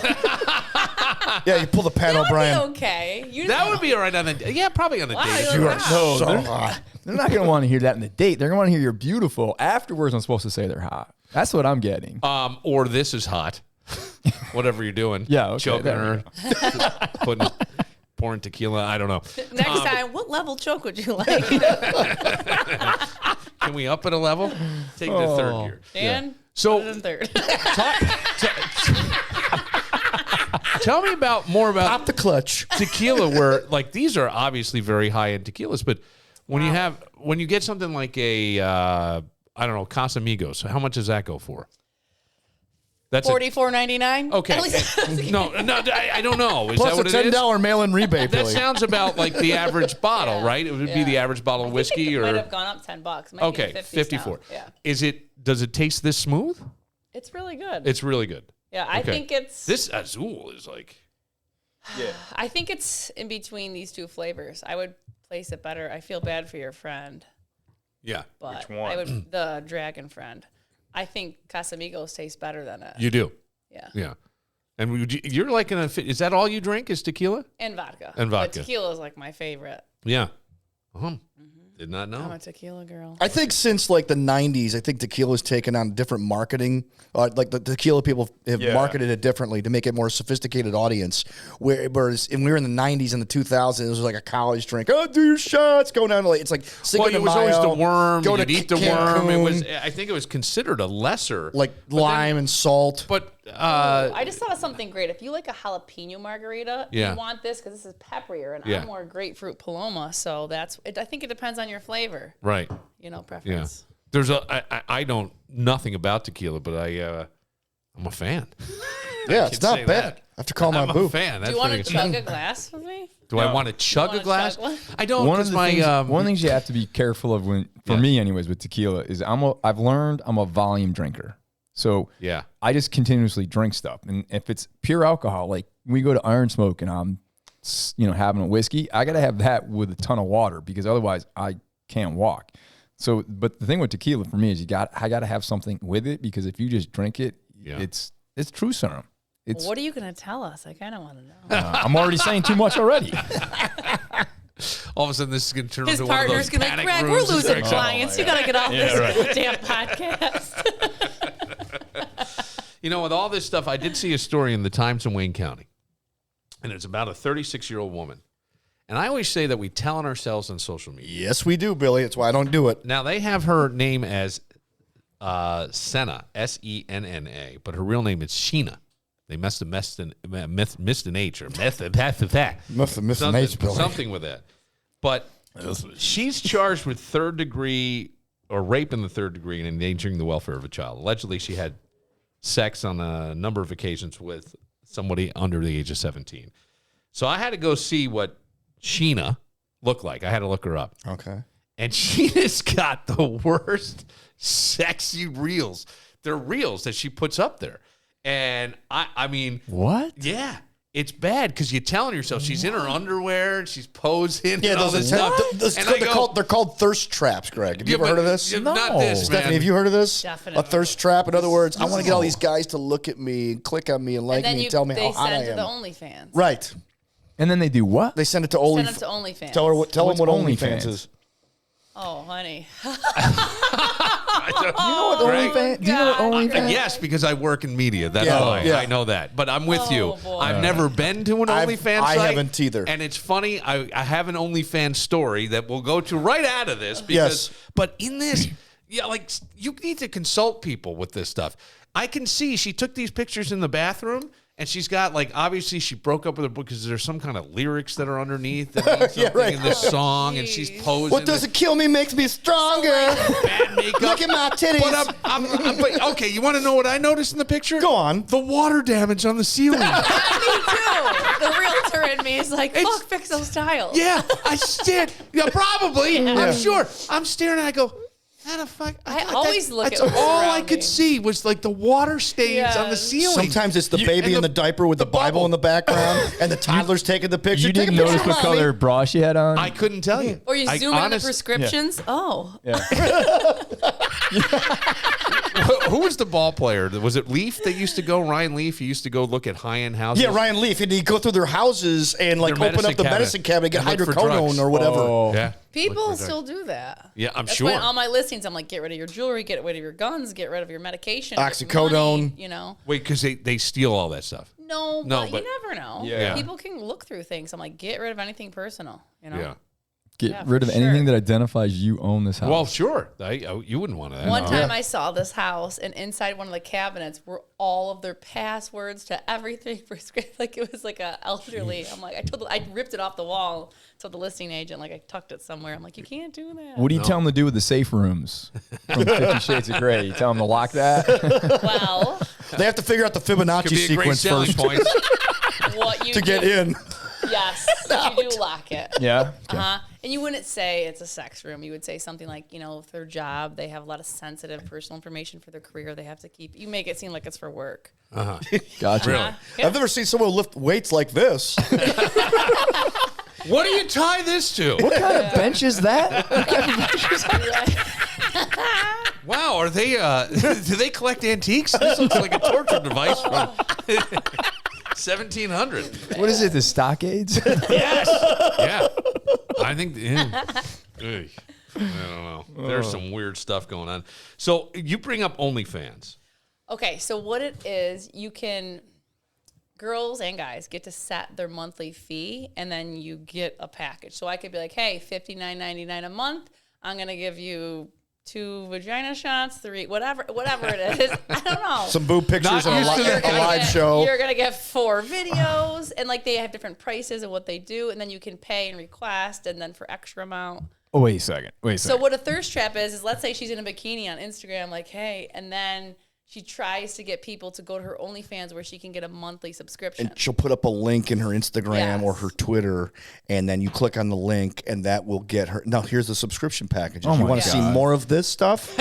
Yeah, you pull the Pat O'Brien. Okay. That would be all right on the, yeah, probably on the date. You are so hot. They're not going to want to hear that in the date. They're going to want to hear you're beautiful. Afterwards, I'm supposed to say they're hot. That's what I'm getting. Or this is hot. Whatever you're doing. Yeah, okay, Choking there her. Pouring tequila. I don't know. Next time, what level choke would you like? Can we up it a level? Take the third gear. Dan, So put it in third. Tell me more about Pop the clutch. tequila, where like these are obviously very high end tequilas, but when you get something like a I don't know, Casamigos, how much does that go for? That's $44.99. okay. No, I don't know. Is Plus that what a it is? $10 mail-in rebate. That Billy. sounds about like the average bottle, right? It would be the average bottle of whiskey, It or might have gone up $10. Might be okay, 50 54. now. Yeah, Does it taste this smooth? it's really good. It's really good. Yeah, I Okay. think it's. This Azul is like. I think it's in between these two flavors. I would place it better. I feel bad for your friend, Yeah. but I would the dragon friend. I think Casamigos tastes better than it. You do. Yeah. Yeah. And you're like is that all you drink is tequila? And vodka. And vodka. But tequila is like my favorite. Yeah. Did not know. I'm a tequila girl. I think since like the 90s, I think tequila's taken on different marketing. Like the tequila people have marketed it differently to make it more sophisticated audience. Whereas when we were in the 90s and the 2000s, it was like a college drink. Oh, do your shots. Go down to it's like Cinco Well, de it was always Mayo, the worm. Go You'd to eat the Cancun, worm. I think it was considered a lesser. like lime and salt. But I just thought of something great. If you like a jalapeno margarita, Yeah. you want this because this is pepperier, and Yeah. I'm more grapefruit paloma. So I think it depends on your flavor. right. You know, Yeah. preference. There's I don't nothing about tequila, but I'm a fan. Yeah, it's can say not bad. that. I have to call my I'm boo. a fan. Do That's you want to pretty chug a glass with me? Do I want to chug wanna a glass? chug one? I don't. One of 'cause the my things, one of the things you have to be careful of for me anyways, with tequila is I've learned I'm a volume drinker. So yeah. I just continuously drink stuff. And if it's pure alcohol, like we go to Iron Smoke and I'm, having a whiskey, I got to have that with a ton of water because otherwise I can't walk. So, but the thing with tequila for me is I got to have something with it because if you just drink it, it's true serum. What are you going to tell us? I kind of want to know. I'm already saying too much already. All of a sudden, this is going to turn His into one of partner's those going to be like, panic Greg, we're rooms. losing clients. You got to get off this damn podcast. With all this stuff, I did see a story in the Times in Wayne County, and it's about a 36-year-old woman. And I always say that we tell on ourselves on social media. Yes, we do, Billy. That's why I don't do it. Now, they have her name as Senna, S-E-N-N-A, but her real name is Sheena. They missed an H or Must have missed an H, Billy. something with that. But she's charged with third-degree or rape in the third degree and endangering the welfare of a child. Allegedly, she had sex on a number of occasions with somebody under the age of 17. So I had to go see what Sheena looked like. I had to look her up. Okay. And Sheena's got the worst sexy reels. They're reels that she puts up there. And I mean, What? yeah. it's bad because you're telling yourself she's in her underwear and she's posing. Yeah, and all those this stuff. they're called thirst traps, Greg. Have you ever but heard of this? Not this, Stephanie, man. have you heard of this? Definitely. A thirst trap. In other words, I want to get all these guys to look at me and click on me and like And then me and tell me they how hot I send to am. the OnlyFans. Right. And then they do what? They send it to Send them to OnlyFans. Tell them what What's OnlyFans OnlyFans? is. Oh, honey. OnlyFans? Do you know what OnlyFans? Yes, because I work in media. That's Yeah, why yeah. I know that. But I'm with you. boy. I've never been to an OnlyFans I site. haven't either. And it's funny. I have an OnlyFans story that we'll go to right out of this. Because, Yes. But in this, yeah, like you need to consult people with this stuff. I can see she took these pictures in the bathroom. And she's got, like, obviously she broke up with her book because there's some kind of lyrics that are underneath that mean something right. in this song, and she's posing. What doesn't kill me makes me stronger. bad makeup. Look at my titties. But okay, you want to know what I noticed in the picture? Go on. The water damage on the ceiling. Me too. The realtor in me is like, fuck, fix those tiles. Yeah, I stared. Yeah, probably. I'm sure. I'm staring and I go, how the fuck? I always look that's at what's all I around could me. see was like the water stains on the Yes. ceiling. Sometimes it's the baby and in the diaper with the Bible bubble. in the background, and the toddler's taking the picture. You Take a didn't picture, notice what mommy. color bra she had on? I couldn't tell you. Or you I zoom in on the honest- prescriptions. Oh. Who was the ball player? Was it Leaf that used to go? Ryan Leaf? He used to go look at high-end houses. Yeah, Ryan Leaf. And he'd go through their houses and like Their open up the medicine cabinet, get and look for drugs. hydrocodone or whatever. Oh. Yeah. People Look for still do that. Yeah, I'm That's sure. why on my listings, I'm like, get rid of your jewelry, get rid of your guns, get rid of your medication. Oxycodone. money, you know? Wait, because they steal all that stuff. No, No, but but- you never know. Yeah. People can look through things. I'm like, get rid of anything personal, you know? Yeah. Get Yeah, rid for of anything sure. that identifies you own this house. Well, sure. You wouldn't want that. One time I saw this house, and inside one of the cabinets were all of their passwords to everything. Like it was like a elderly. I'm like, I ripped it off the wall. Told the listing agent, like I tucked it somewhere. I'm like, you can't do that. What do you tell them to do with the safe rooms from 50 Shades of Grey? You tell them to lock that? Well, They have to figure out the Could Fibonacci be a great sequence selling first point. what you to get do, in. Yes, you do lock it. Yeah. Okay. And you wouldn't say it's a sex room. You would say something like, you know, with their job, they have a lot of sensitive personal information for their career. They have to keep. You make it seem like it's for work. Gotcha. Really? I've never seen someone lift weights like this. What do you tie this to? What kind of bench is that? Wow, are they? Do they collect antiques? This looks like a torture device from 1700. What is it? The stockades? Yes. Yeah. I think. Yeah. Ugh. I don't know. There's some weird stuff going on. So you bring up OnlyFans. Okay, so what it is, you can, girls and guys get to set their monthly fee, and then you get a package. So I could be like, hey, $59.99 a month. I'm gonna give you 2 vagina shots, 3, whatever it is. I don't know. Some boob pictures Not and used to that. a live show. You're gonna get 4 videos, and like they have different prices of what they do, and then you can pay and request, and then for extra amount. Oh, wait a second. So what a thirst trap is let's say she's in a bikini on Instagram, like, hey, and then she tries to get people to go to her OnlyFans where she can get a monthly subscription. And she'll put up a link in her Instagram or Yes. her Twitter, and then you click on the link, and that will get her. Now, here's the subscription package. If Oh you my want to see God. more of this stuff,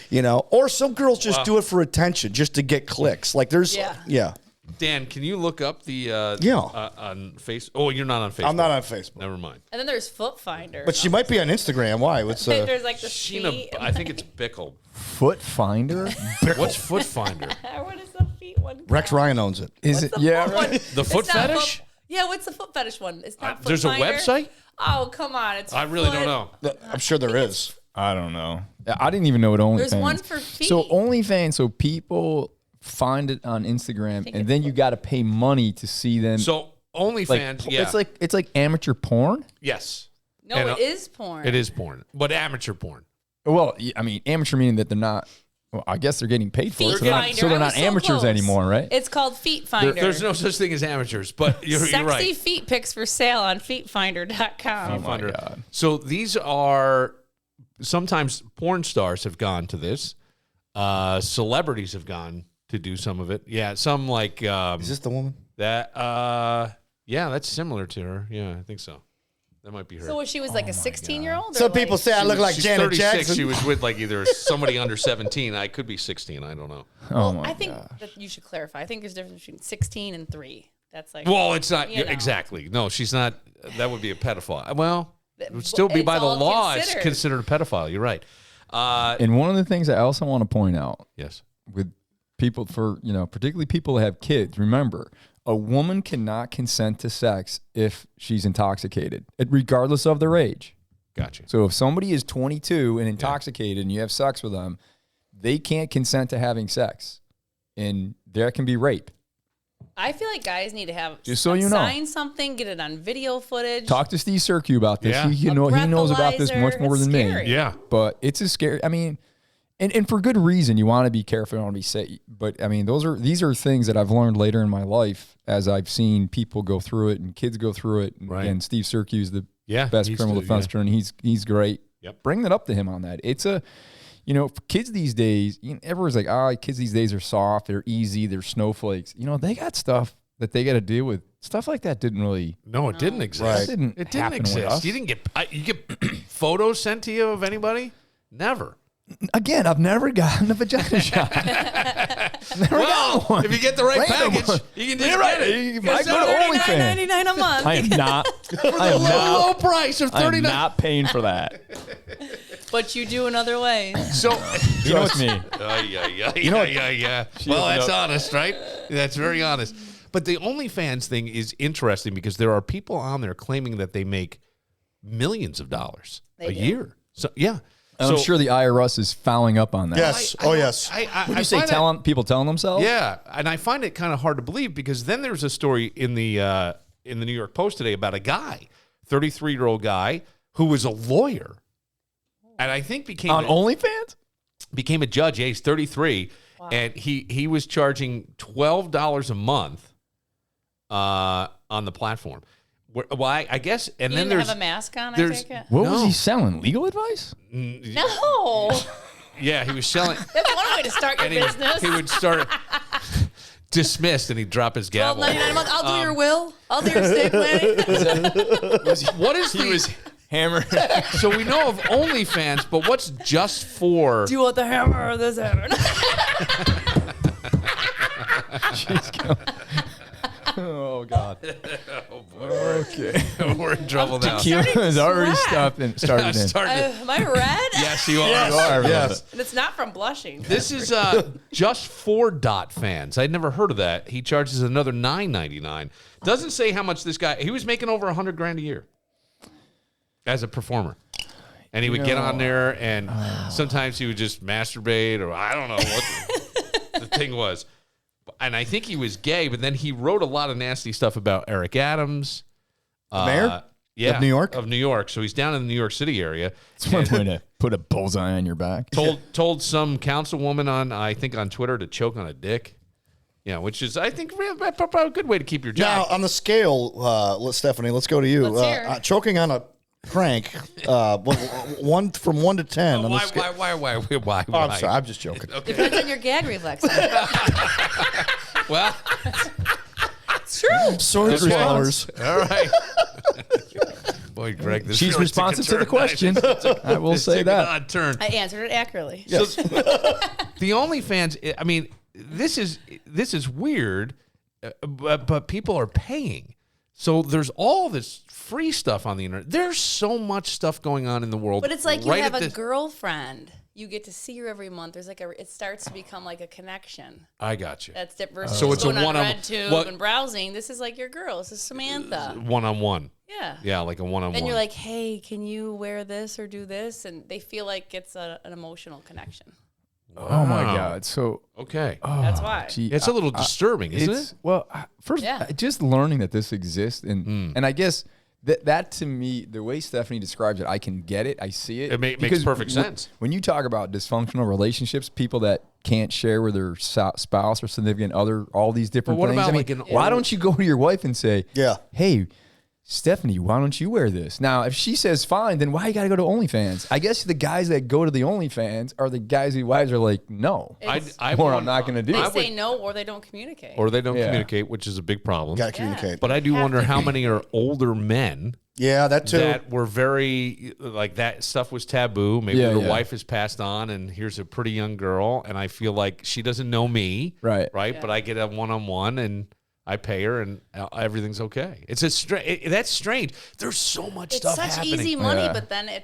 you know, or some girls just do it for attention, just to get clicks. Like there's, Yeah. Dan, can you look up the on Facebook? Oh, you're not on Facebook. I'm not on Facebook. Never mind. And then there's Foot Finder. But she might be on Instagram. Why? What's There's like the Sheena, feet. I think it's Bickle. Foot Finder? What's Foot Finder? What is the feet one? Rex Ryan owns it. Is it? Yeah. One? The foot It's not fetish? Yeah, what's the foot fetish one? It's not. There's a Foot Finder. website? Oh, come on! It's. I really don't foot- know. I'm sure there is. I don't know. I didn't even know what OnlyFans. There's one for feet. So OnlyFans, so people find it on Instagram, and then you got to pay money to see them. So like, OnlyFans, yeah. it's like amateur porn. Yes. No, And, it is porn. It is porn, but amateur porn. Well, I mean, amateur meaning that they're not. Well, I guess they're getting paid for Feet it, so they're not, Finder. so they're I not was so amateurs close. anymore, right? It's called Feet Finder. There's no such thing as amateurs, but you're Sexy right. feet pics for sale on feetfinder.com. Oh my God. So these are sometimes porn stars have gone to this. Celebrities have gone to do some of it. Yeah, some like Is this the woman? that. Yeah, that's similar to her. Yeah, I think so. That might be her. So she was like a 16-year-old? Some people say I look like She's Janet 36. Jackson. She was with like either somebody under 17. I could be 16. I don't know. Oh my I think that you should clarify. I think there's a difference between 16 and 3. That's like, Well, it's not you know. exactly. No, she's not. That would be a pedophile. Well, it would still be It's by the all law. considered. It's considered a pedophile. You're right. And one of the things I also want to point out Yes. with people particularly people that have kids, remember, a woman cannot consent to sex if she's intoxicated, regardless of their age. Gotcha. So if somebody is 22 and intoxicated and you have sex with them, they can't consent to having sex. And there can be rape. I feel like guys need to have Just so you know. sign something, get it on video footage. Talk to Steve Serkiu about this. Yeah. He knows about this much more It's than scary. me. Yeah. But it's a scary. I mean, and for good reason. You want to be careful. You want to be safe. But I mean, these are things that I've learned later in my life as I've seen people go through it and kids go through it. And, Right. and Steve Serkiu is the best he's criminal the- defense attorney. He's great. Yep. Bring that up to him on that. It's a, for kids these days, everyone's like, kids these days are soft, they're easy, they're snowflakes. They got stuff that they got to deal with. Stuff like that didn't really. No, it didn't exist. Right. It It didn't happen with exist. us. You didn't get photos sent to you of anybody? Never. Again, I've never gotten a vagina shot. Never got one. if you get the right Random package, one. you can just You're right. get it. You might go to OnlyFans. $39.99 a month. I am not. I am Low not. price of I am $39. not paying for that. But you do in other ways. So, Trust me. yeah. Well, that's honest, right? That's very honest. But the OnlyFans thing is interesting because there are people on there claiming that they make millions of dollars a year. So, yeah. I'm sure the IRS is fouling up on that. Yes. Yes. Would you say people telling themselves? Yeah, and I find it kind of hard to believe because then there's a story in the New York Post today about a guy, 33-year-old guy who was a lawyer, and I think became On OnlyFans? became a judge. Yeah, he's 33, and he was charging $12 a month on the platform. Well, I guess, and You then didn't there's have a mask on, I there's- take it? What was No. he selling? Legal advice? No. yeah, he was selling. That's one way to start your And business. he would start dismissed, and he'd drop his gavel. $12.99 a month. I'll do your will. I'll do your estate planning. What is the Hammer. So we know of OnlyFans, but what's just for? Do you want the hammer or this hammer? Oh, God. Okay. We're in trouble now. Tequila is already started in. Am I red? Yes, you are. You are. Yes. And it's not from blushing. This is just for Dot fans. I'd never heard of that. He charges another $9.99. Doesn't say how much this guy. He was making over $100,000 a year as a performer, and he would get on there, and sometimes he would just masturbate, or I don't know what the thing was. And I think he was gay, but then he wrote a lot of nasty stuff about Eric Adams, Mayor? yeah, Of New York? Of New York. So he's down in the New York City area. It's one way to put a bullseye on your back. Told some councilwoman on Twitter to choke on a dick. Yeah, which is, I think, a good way to keep your Now, job. on the scale, Stephanie, let's go to you. Let's hear. Choking on a crank, one from 1 to 10. on the scale. Why? Oh, I'm sorry. I'm just joking. Depends on your gag reflexes. Well, It's true. Sword Okay. flowers. all right. Boy, Greg, this She's really responsive took a to the turn. question. I will This say took an that. odd turn. I answered it accurately. Yes. The OnlyFans, I mean, this is weird, but people are paying. So there's all this free stuff on the internet. There's so much stuff going on in the world. But it's like you right have at a this- girlfriend. You get to see her every month. There's it starts to become like a connection. I got you. That's different. So it's a going on one-on- RedTube what- and browsing. This is like your girl. This is Samantha. One-on-one. Yeah. Yeah, like a one-on-one. And you're like, hey, can you wear this or do this? And they feel like it's an emotional connection. Oh, my Wow. God. So, okay. That's why. gee, It's a little disturbing, isn't it? Well, first, Yeah. just learning that this exists, and I guess that to me, the way Stephanie describes it, I can get it, I see it. It makes Because perfect sense. When you talk about dysfunctional relationships, people that can't share with their spouse or significant other, all these different what things. about I mean, like an why old- don't you go to your wife and say, Yeah. hey, Stephanie, why don't you wear this? Now, if she says fine, then why you got to go to OnlyFans? I guess the guys that go to the OnlyFans are the guys whose wives are like, no, or I'm not going to do They it. say no or they don't communicate. Or they don't Yeah. communicate, which is a big problem. Got to communicate. But I do wonder how many are older men Yeah, that too. that were very, like, that stuff was taboo. Maybe Yeah, their yeah. wife has passed on, and here's a pretty young girl, and I feel like she doesn't know me. Right. Right? But I get a one-on-one, and I pay her, and everything's okay. It's that's strange. There's so much It's stuff such happening. easy money, but then it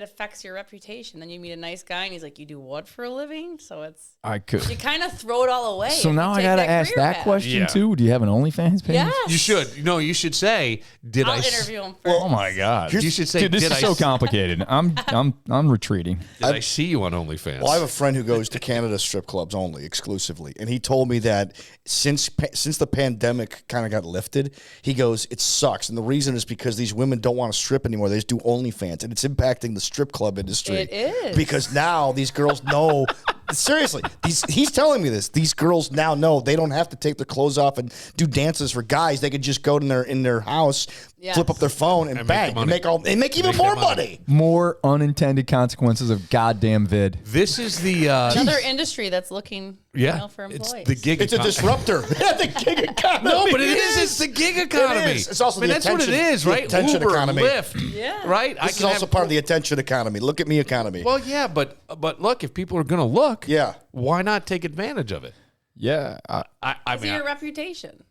affects your reputation. Then you meet a nice guy, and he's like, "You do what for a living?" So I could. you kind of throw it all away. So if now you I take gotta ask career that path. question too. Do you have an OnlyFans page? Yes. You should. No, you should say, "Did I'll I?" interview him first. Oh my God! You should say, Dude, this "Did is I so s- complicated. I'm retreating. Did I see you on OnlyFans?" Well, I have a friend who goes to Canada strip clubs only, exclusively, and he told me that since the pandemic kind of got lifted, he goes, it sucks, and the reason is because these women don't want to strip anymore; they just do OnlyFans, and it's impacting the strip club industry. It is. Because now these girls know. Seriously, he's telling me this. These girls now know they don't have to take their clothes off and do dances for guys. They could just go in their house, flip up their phone, and bang, and make even more money. More unintended consequences of goddamn vid. This is the Another industry that's looking for employees. it's the gig. It's a disruptor. The gig economy. No, but it is. It's the gig economy. It is. It's also I mean, the that's what it attention- is, the right? attention Uber, economy. Lyft, right? This is also part of the attention economy. Look at me economy. Well, yeah, but look, if people are going to look, yeah, why not take advantage of it? Yeah, I It's mean, your reputation.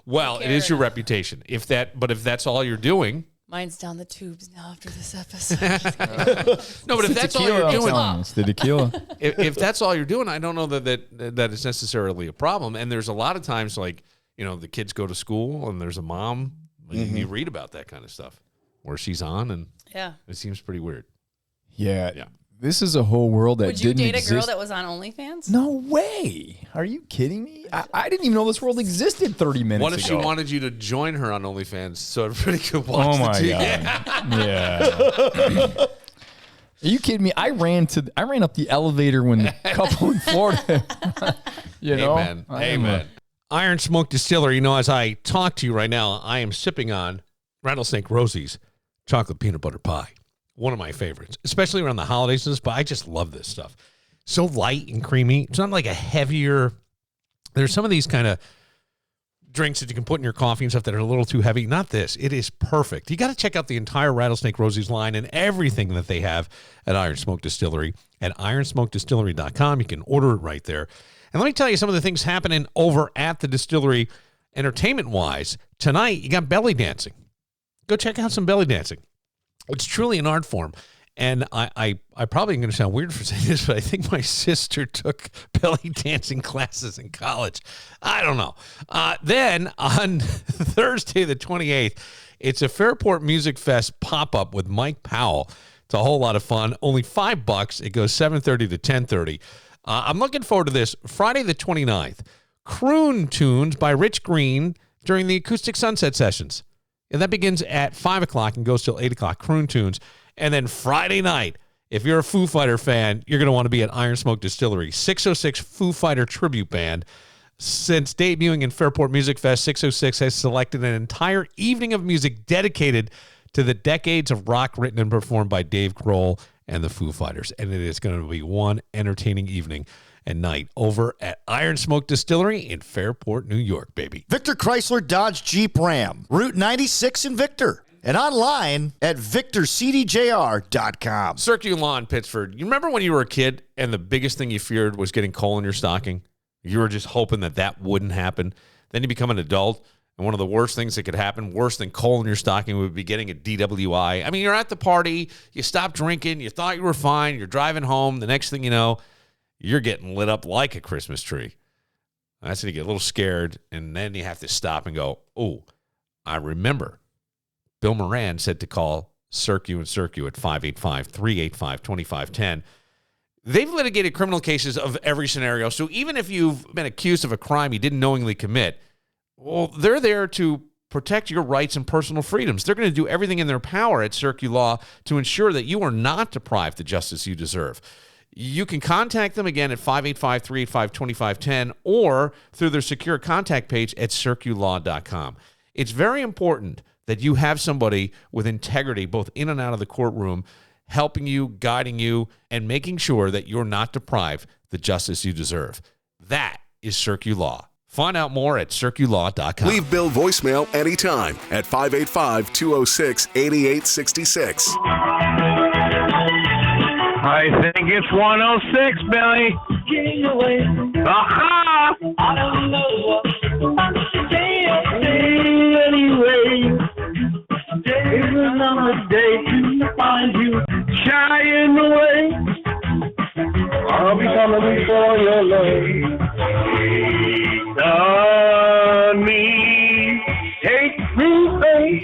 well, it is your reputation. If that's all you're doing. Mine's down the tubes now after this episode. No, but if that's all you're doing, it's the tequila. if that's all you're doing, I don't know that it's necessarily a problem. And there's a lot of times, like, the kids go to school and there's a mom. You read about that kind of stuff where she's on, and it seems pretty weird. Yeah. This is a whole world that Would you didn't date a girl exist. that was on OnlyFans? No way. Are you kidding me? I didn't even know this world existed 30 minutes ago. What if she wanted you to join her on OnlyFans so everybody could watch Oh my the God. Yeah. Are you kidding me? I ran up the elevator when the couple in Florida. Amen. Amen. Iron Smoke Distillery. As I talk to you right now, I am sipping on Rattlesnake Rosie's chocolate peanut butter pie. One of my favorites, especially around the holidays. But I just love this stuff. So light and creamy. It's not like a heavier. There's some of these kind of drinks that you can put in your coffee and stuff that are a little too heavy. Not this. It is perfect. You got to check out the entire Rattlesnake Rosie's line and everything that they have at Iron Smoke Distillery at ironsmokedistillery.com. You can order it right there. And let me tell you some of the things happening over at the distillery entertainment-wise. Tonight, you got belly dancing. Go check out some belly dancing. It's truly an art form. And I probably am going to sound weird for saying this, but I think my sister took belly dancing classes in college. I don't know. Then on Thursday the 28th, it's a Fairport Music Fest pop-up with Mike Powell. It's a whole lot of fun. Only $5. It goes 7:30 to 10:30. I'm looking forward to this. Friday the 29th, Croon Tunes by Rich Green during the Acoustic Sunset Sessions. And that begins at 5 o'clock and goes till 8 o'clock, Croon Tunes. And then Friday night, if you're a Foo Fighter fan, you're going to want to be at Iron Smoke Distillery. 606 Foo Fighter Tribute Band. Since debuting in Fairport Music Fest, 606 has selected an entire evening of music dedicated to the decades of rock written and performed by Dave Grohl and the Foo Fighters. And it is going to be one entertaining evening and night over at Iron Smoke Distillery in Fairport, New York, baby. Victor Chrysler Dodge Jeep Ram, Route 96 in Victor, and online at victorcdjr.com. Circular Lawn, Pittsford. You remember when you were a kid and the biggest thing you feared was getting coal in your stocking? You were just hoping that wouldn't happen. Then you become an adult, and one of the worst things that could happen, worse than coal in your stocking, would be getting a DWI. I mean, you're at the party, you stopped drinking, you thought you were fine, you're driving home, the next thing you know, you're getting lit up like a Christmas tree. That's when you get a little scared, and then you have to stop and go, oh, I remember. Bill Moran said to call Circu and Circu at 585-385-2510. They've litigated criminal cases of every scenario, so even if you've been accused of a crime you didn't knowingly commit, well, they're there to protect your rights and personal freedoms. They're going to do everything in their power at Circu Law to ensure that you are not deprived the justice you deserve. You can contact them again at 585-385-2510 or through their secure contact page at circulaw.com. It's very important that you have somebody with integrity both in and out of the courtroom helping you, guiding you, and making sure that you're not deprived the justice you deserve. That is Circu Law. Find out more at circulaw.com. Leave Bill voicemail anytime at 585-206-8866. I think it's 106, Billy. Aha! I don't know what late. It's another day to find you shying away. I'll be coming before you're late. On me, take me away.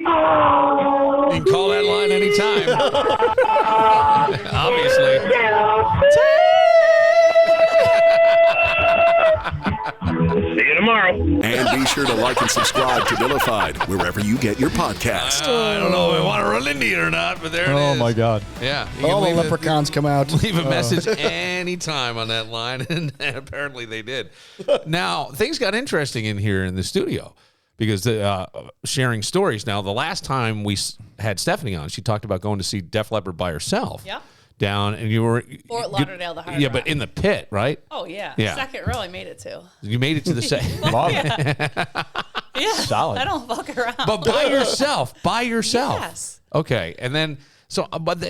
You can call that line anytime. Obviously. See you tomorrow. And be sure to like and subscribe to Vilified wherever you get your podcast. I don't know if I want to run into you or not, but there it is. Oh my God. Yeah. You can All the leave a- leprechauns come out. Leave a message anytime on that line, and apparently they did. Now, things got interesting in here in the studio because sharing stories. Now, the last time we had Stephanie on, she talked about going to see Def Leppard by herself. Yep. Down, and you were Fort Lauderdale, the Hard Yeah, Rock. but in the pit, right? Oh, yeah. Yeah. Second row I made it to. You made it to the second. Yeah. Solid. I don't fuck around. But by yourself. Yes. Okay, and then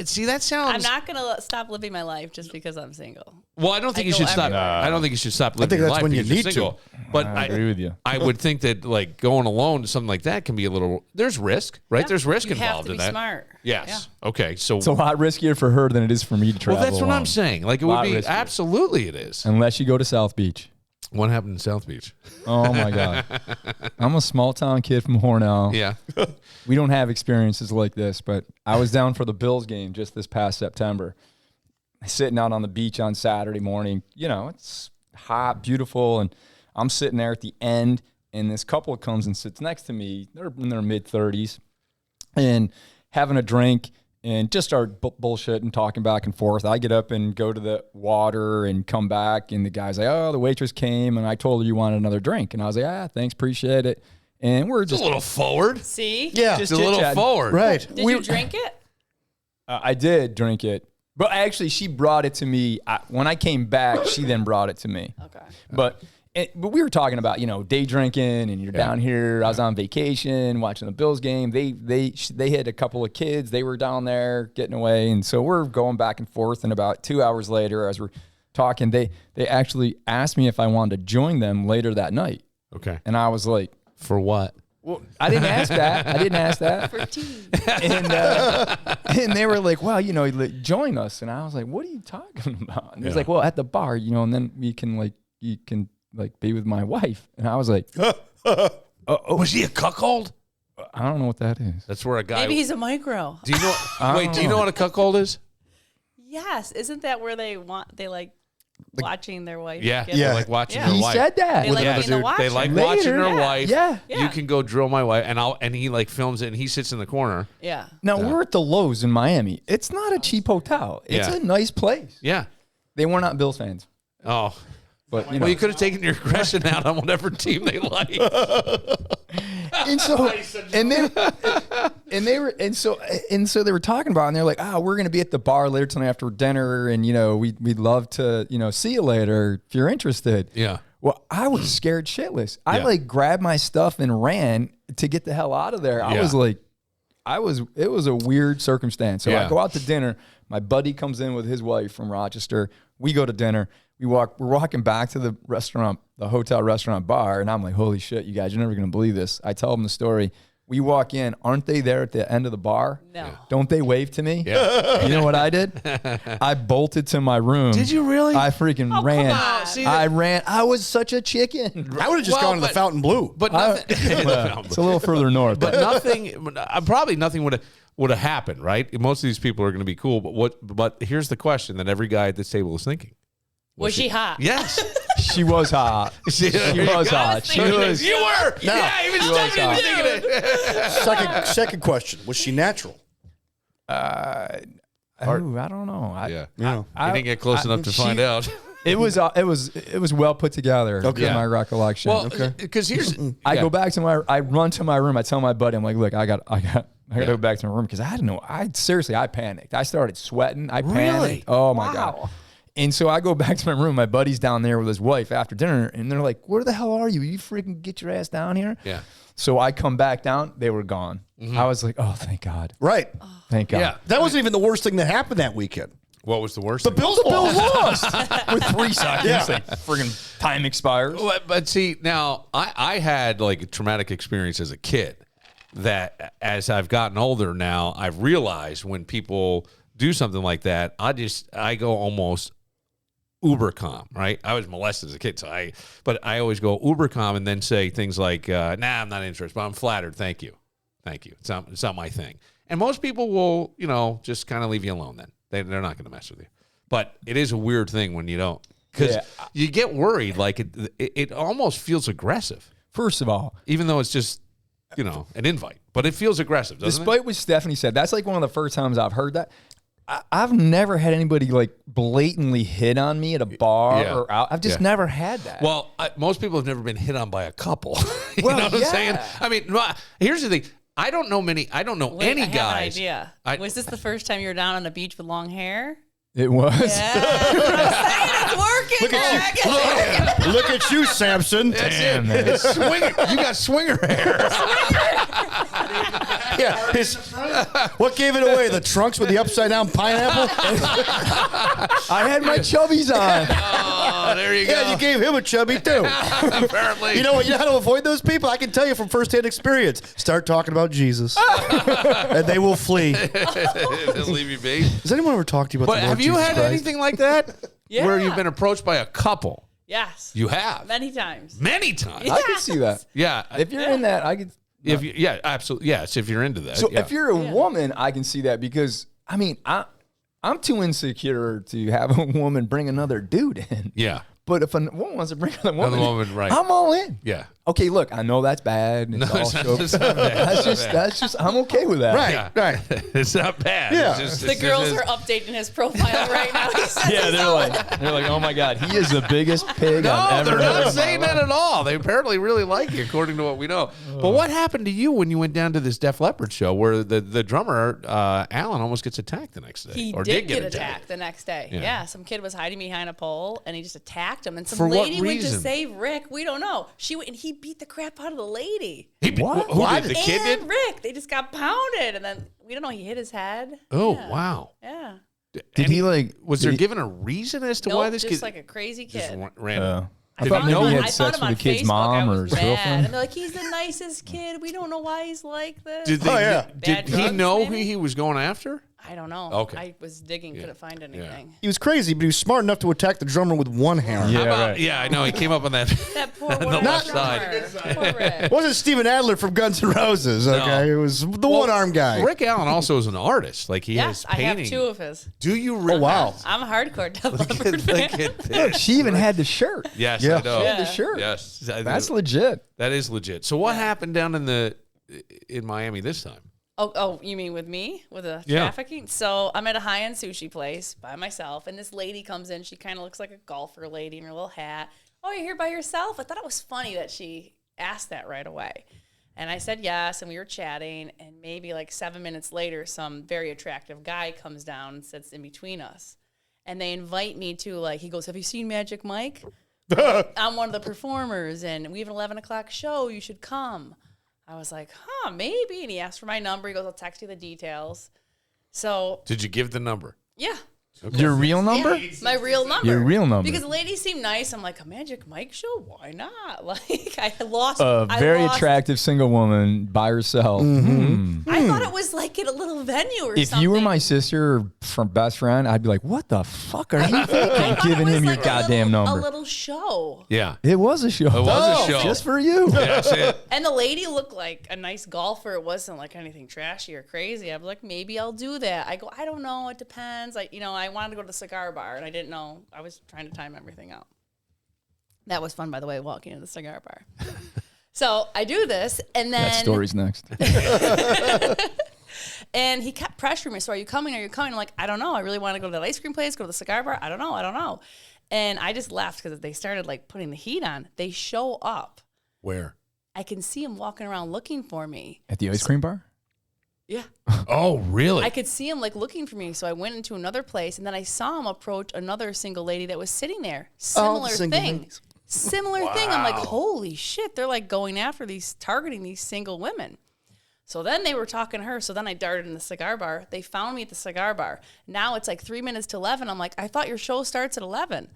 see that sounds. I'm not going to stop living my life just because I'm single. Well, I don't think I you go should stop. everywhere. I don't think you should stop living think your that's life when you because you're need to. single. But I agree with you. I would think that like going alone to something like that can be a little. There's risk, right? Yeah. There's risk You involved have to in be that. smart. Yes. Okay. So. It's a lot riskier for her than it is for me to travel. Well, that's what I'm alone. saying. Like it would Lot be riskier. absolutely it is. Unless you go to South Beach. What happened in South Beach? Oh my God. I'm a small town kid from Hornell. Yeah. We don't have experiences like this, but I was down for the Bills game just this past September. Sitting out on the beach on Saturday morning. You know, it's hot, beautiful, and I'm sitting there at the end, and this couple comes and sits next to me. They're in their mid-30s and having a drink and just start bullshit and talking back and forth. I get up and go to the water and come back, and the guy's like, oh, the waitress came, and I told her you wanted another drink. And I was like, thanks, appreciate it. And we're Just just a little forward. See? Yeah. Just a little chit-chatting. forward. Right. Did you drink it? I did drink it. But actually, she brought it to me. When I came back, she then brought it to me. Okay. But we were talking about, day drinking, and you're down here. I was on vacation watching the Bills game. They had a couple of kids. They were down there getting away. And so we're going back and forth. And about 2 hours later, as we're talking, they actually asked me if I wanted to join them later that night. Okay. And I was like, For what? well, I didn't ask that. For tea. And they were like, well, join us. And I was like, what are you talking about? And he was like, well, at the bar, and then you can be with my wife. And I was like, Was he a cuckold? I don't know what that is. That's where a guy. Maybe he's a micro. Do you know? Wait, do you know what a cuckold is? Yes. Isn't that where they like watching their wife? Yeah, get- Yeah. They like watching Yeah. their He wife. said that. They like Yeah, being the dude, watcher. they like Later. watching their Yeah. wife. Yeah. You can go drill my wife, and he like films it, and he sits in the corner. Yeah. Now, we're at the Lowe's in Miami. It's not a cheap hotel. It's Yeah. a nice place. Yeah. They were not Bills fans. Oh. But, Well, you could have taken your aggression out on whatever team they like. and so they were talking about it, and they're like, we're going to be at the bar later tonight after dinner, and we'd love to see you later if you're interested. Yeah. Well, I was scared shitless. I Yeah. grabbed my stuff and ran to get the hell out of there. I Yeah. was like, it was a weird circumstance. So Yeah. I go out to dinner. My buddy comes in with his wife from Rochester. We go to dinner. We're walking back to the restaurant, the hotel restaurant bar, and I'm like, holy shit, you guys, you're never going to believe this. I tell them the story. We walk in. Aren't they there at the end of the bar? No. Don't they wave to me? Yeah. You know what I did? I bolted to my room. Did you really? I freaking Oh, come ran. on. See, I ran. I was such a chicken. I would have just gone to the Fountain Blue. But nothing. It's a little further north. But nothing. Probably nothing would have happened, right? Most of these people are going to be cool. But here's the question that every guy at this table is thinking: Was she hot? Yes. She was hot. She was hot. She was. You were. No. Yeah. Even She was Stephanie was hot. thinking it. Second question: was she natural? I don't know. Yeah. No. You didn't get close enough to find out. It was well put together. Okay. In my recollection. Well, because here's I go back to I run to my room. I tell my buddy, I'm like, look, I got to go back to my room because I didn't know. I panicked. I started sweating. I panicked. Really? Oh my God. And so I go back to my room. My buddy's down there with his wife after dinner, and they're like, where the hell are you? You freaking get your ass down here. Yeah. So I come back down. They were gone. I was like, oh, thank God. Right. Thank God. Yeah. That wasn't even the worst thing that happened that weekend. What was the worst? The Bills lost. with 3 seconds. Like friggin' time expires. But see, now I had like a traumatic experience as a kid that as I've gotten older now, I've realized when people do something like that, I go almost uber calm, right? I was molested as a kid, but I always go uber calm and then say things like, nah, I'm not interested, but I'm flattered. Thank you. It's not my thing. And most people will, just kind of leave you alone then. They're not going to mess with you. But it is a weird thing when you don't. Because you get worried. Like, it almost feels aggressive. First of all, even though it's just, an invite. But it feels aggressive, doesn't despite what Stephanie said, that's like one of the first times I've heard that. I've never had anybody like blatantly hit on me at a bar or out. I've just never had that. Well, most people have never been hit on by a couple. You know what I'm saying? I mean, here's the thing. I don't know any I guys. Have an idea. Was this the first time you were down on the beach with long hair? It was. Yeah, it's working. Look at you, Samson. Damn, man. You got swinger hair. What gave it away? The trunks with the upside down pineapple? I had my chubbies on. Oh, there you go. Yeah, you gave him a chubby too. Apparently. You know what? You know how to avoid those people? I can tell you from firsthand experience. Start talking about Jesus, and they will flee. They'll leave you be. Has anyone ever talked to you about the Lord have you Jesus had Christ? anything like that? Yeah. Where you've been approached by a couple? Yes. You have? Many times. Many times. Yeah. I can see that. Yeah. If you're in that, I could. Absolutely. Yes, if you're into that. So if you're a woman, I can see that because, I mean, I'm too insecure to have a woman bring another dude in. Yeah. But if a woman wants to bring another woman, right. I'm all in. Yeah. Okay, look, I know that's bad. And it's that's just, I'm okay with that. Right, right. It's not bad. Yeah. The girls are updating his profile right now. They're like, oh my God, he is the biggest pig I've ever they're heard. not saying that at all. They apparently really like you, according to what we know. But what happened to you when you went down to this Def Leppard show where the drummer, Alan, almost gets attacked the next day? He did get attacked the next day. Yeah, some kid was hiding behind a pole, and he just attacked him. And some lady went to save Rick. We don't know. She went, and he beat the crap out of the lady. What? Who did? The kid did? Rick. They just got pounded, and then we don't know. He hit his head. Oh, wow. Yeah. Did he like? Was there given a reason as to why this just kid? like a crazy kid. Just random. I thought maybe he had sex with the kid's mom or his mad. girlfriend. And they're like, he's the nicest kid. We don't know why he's like this. Did he know who he was going after? I don't know. Okay. I was digging, couldn't find anything. He was crazy, but he was smart enough to attack the drummer with one hand. Yeah, I know. He came up on that. That poor the left side. Poor Rick. It wasn't Steven Adler from Guns N' Roses, okay? It was the one-arm guy. Rick Allen also is an artist. Like, he has I painting. have 2 of his. Do you really? Oh, wow. I'm a hardcore Def Leppard fan. Look, she even had the shirt. Yes, Yeah. I know. She had the shirt. Yes. That's legit. That is legit. So what happened down in Miami this time? Oh, you mean with me? With the trafficking? So I'm at a high-end sushi place by myself, and this lady comes in. She kind of looks like a golfer lady in her little hat. Oh, you're here by yourself? I thought it was funny that she asked that right away. And I said yes, and we were chatting, and maybe like 7 minutes later, some very attractive guy comes down and sits in between us. And they invite me to, like, he goes, have you seen Magic Mike? I'm one of the performers, and we have an 11 o'clock show. You should come. I was like, maybe. And he asked for my number. He goes, I'll text you the details. So. Did you give the number? Yeah. Okay. Your real number? Yeah, my real number. Your real number. Because the lady seemed nice. I'm like, a Magic Mike show? Why not? Like, I lost. A very attractive single woman by herself. I thought it was like at a little venue or If something. you were my sister or from best friend, I'd be like, what the fuck are you thinking? Giving him your goddamn number. A little show. Yeah. It was a show. It was a show. Just for you. Yeah, that's it. And the lady looked like a nice golfer. It wasn't like anything trashy or crazy. I was like, maybe I'll do that. I go, I don't know. It depends. I wanted to go to the cigar bar, and I didn't know. I was trying to time everything out. That was fun, by the way, walking into the cigar bar. So I do this, and then... That story's next. And he kept pressuring me. So are you coming? Are you coming? I'm like, I don't know. I really want to go to that ice cream place, go to the cigar bar. I don't know. And I just left because they started, like, putting the heat on. They show up. Where? I can see him walking around looking for me. At the ice cream bar? Yeah. Oh, really? I could see him like looking for me. So I went into another place, and then I saw him approach another single lady that was sitting there. Similar thing. Similar thing. I'm like, holy shit. They're like going after targeting these single women. So then they were talking to her. So then I darted in the cigar bar. They found me at the cigar bar. Now it's like 3 minutes to 11. I'm like, I thought your show starts at 11.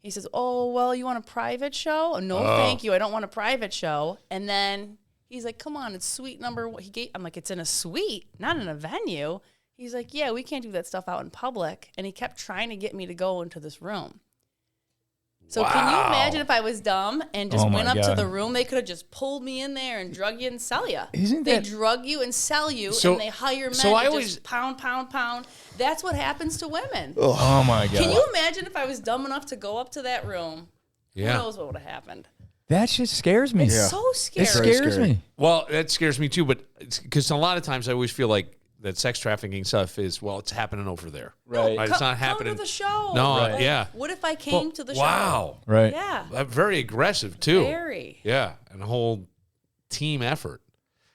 He says, oh, well, you want a private show? No, thank you. I don't want a private show. And then he's like, come on, it's suite number one. I'm like, it's in a suite, not in a venue. He's like, yeah, we can't do that stuff out in public. And he kept trying to get me to go into this room. So can you imagine if I was dumb and just went up to the room? They could have just pulled me in there and drug you and sell you. They drug you and sell you, and they hire men to just pound. That's what happens to women. Oh my God. Can you imagine if I was dumb enough to go up to that room? Yeah. Who knows what would have happened? That shit scares me. It's so scary. It scares me. Well, that scares me too, but because a lot of times I always feel like that sex trafficking stuff is, well, it's happening over there. Right. It's not happening. Come to the show. No, Like, yeah. What if I came to the show? Wow. Right. Yeah. Very aggressive too. Very. Yeah, and a whole team effort.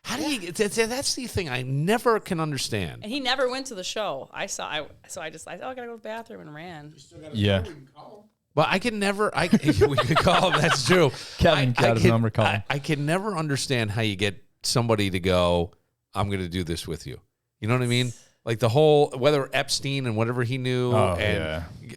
How do you? That's the thing I never can understand. And he never went to the show. I saw. So I just, I gotta go to the bathroom and ran. Yeah. Well, I can never. We could call him. That's true. Kevin got his number. Call him. I can never understand how you get somebody to go, I'm going to do this with you. You know what I mean? Like the whole, whether Epstein and whatever he knew.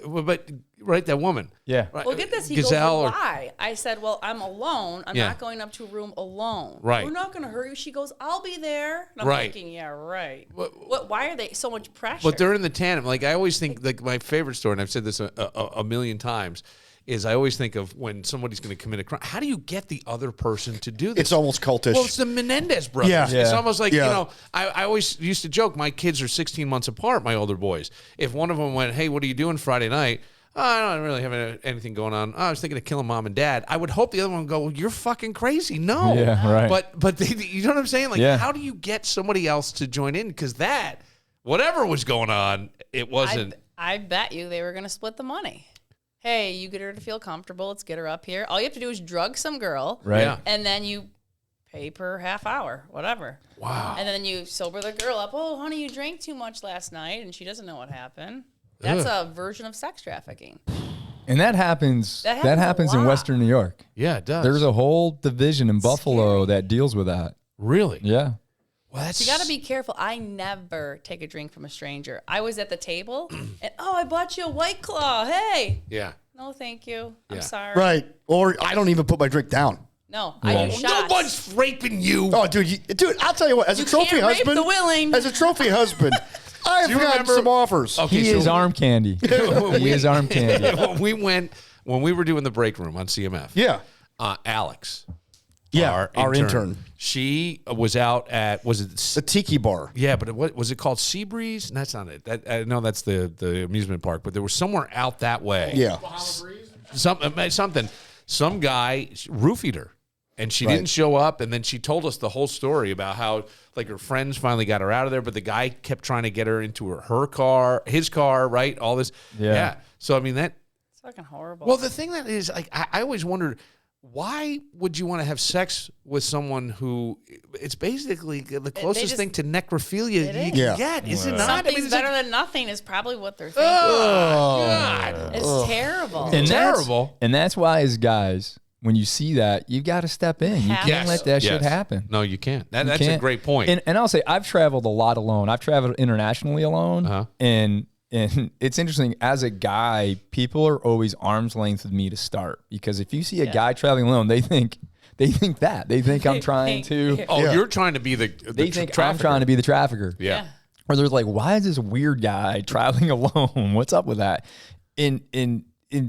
But, right, that woman. Yeah. Right, Well, get this. He Gazelle goes, why? I said, well, I'm alone. I'm not going up to a room alone. Right. We're not going to hurt you. She goes, I'll be there. And I'm Right. thinking, yeah, right. Why are they so much pressure? But they're in the tandem. Like I always think, like my favorite story, and I've said this a million times, is I always think of when somebody's going to commit a crime. How do you get the other person to do this? It's almost cultish. Well, it's the Menendez brothers. Yeah. It's almost like, you know, I always used to joke, my kids are 16 months apart, my older boys. If one of them went, hey, what are you doing Friday night? Oh, I don't really have anything going on. Oh, I was thinking of killing mom and dad. I would hope the other one would go, well, you're fucking crazy. No. Yeah, right. But they, you know what I'm saying? Like, how do you get somebody else to join in? Because that, whatever was going on, it wasn't. I bet you they were going to split the money. Hey, you get her to feel comfortable. Let's get her up here. All you have to do is drug some girl. Right. Yeah. And then you pay per half hour, whatever. Wow. And then you sober the girl up. Oh, honey, you drank too much last night, and she doesn't know what happened. That's a version of sex trafficking. And that happens. That That happens happens a in lot. Western New York. Yeah, it does. There's a whole division in Buffalo that deals with that. Really? Yeah. Well, that's, You got to be careful. I never take a drink from a stranger. I was at the table, and I bought you a White Claw. Hey. Yeah. No, thank you. Yeah. I'm sorry. Right. Or I don't even put my drink down. No, I do shots. No one's raping you. Oh, dude, I'll tell you what. As a trophy can't rape husband, the willing. as a trophy husband, I've you gotten remember- some offers. Okay, He is arm candy. He is arm candy. when we were doing the break room on CMF. Yeah. Alex. Yeah, our intern. She was out at, was it The Tiki Bar. Yeah, but what was it called? Seabreeze? That's not it. I know that's the amusement park, but there was somewhere out that way. Yeah. Some guy roofied her, and she didn't show up. And then she told us the whole story about how like her friends finally got her out of there, but the guy kept trying to get her into her car, his car, right? All this. Yeah. So I mean that. It's fucking horrible. Well, the thing that is, like, I always wondered, why would you want to have sex with someone who it's basically the closest just- thing to necrophilia It you is. can Yeah. get, is it not? Something's it's better like, than nothing is probably what they're thinking. God. It's terrible. And Terrible. And that's why, as guys, when you see that, you got to step in. You Have can't to. let that shit Yes. happen. No, you can't. That's a Can't- great point. And I'll say I've traveled a lot alone. I've traveled internationally alone, Uh-huh. and it's interesting. As a guy, people are always arm's length with me to start, because if you see a guy traveling alone, they think that they think I'm trying to. Oh, you're trying to be the They think I'm trafficker. trying to be the trafficker. Yeah. Or they're like, why is this weird guy traveling alone? What's up with that? And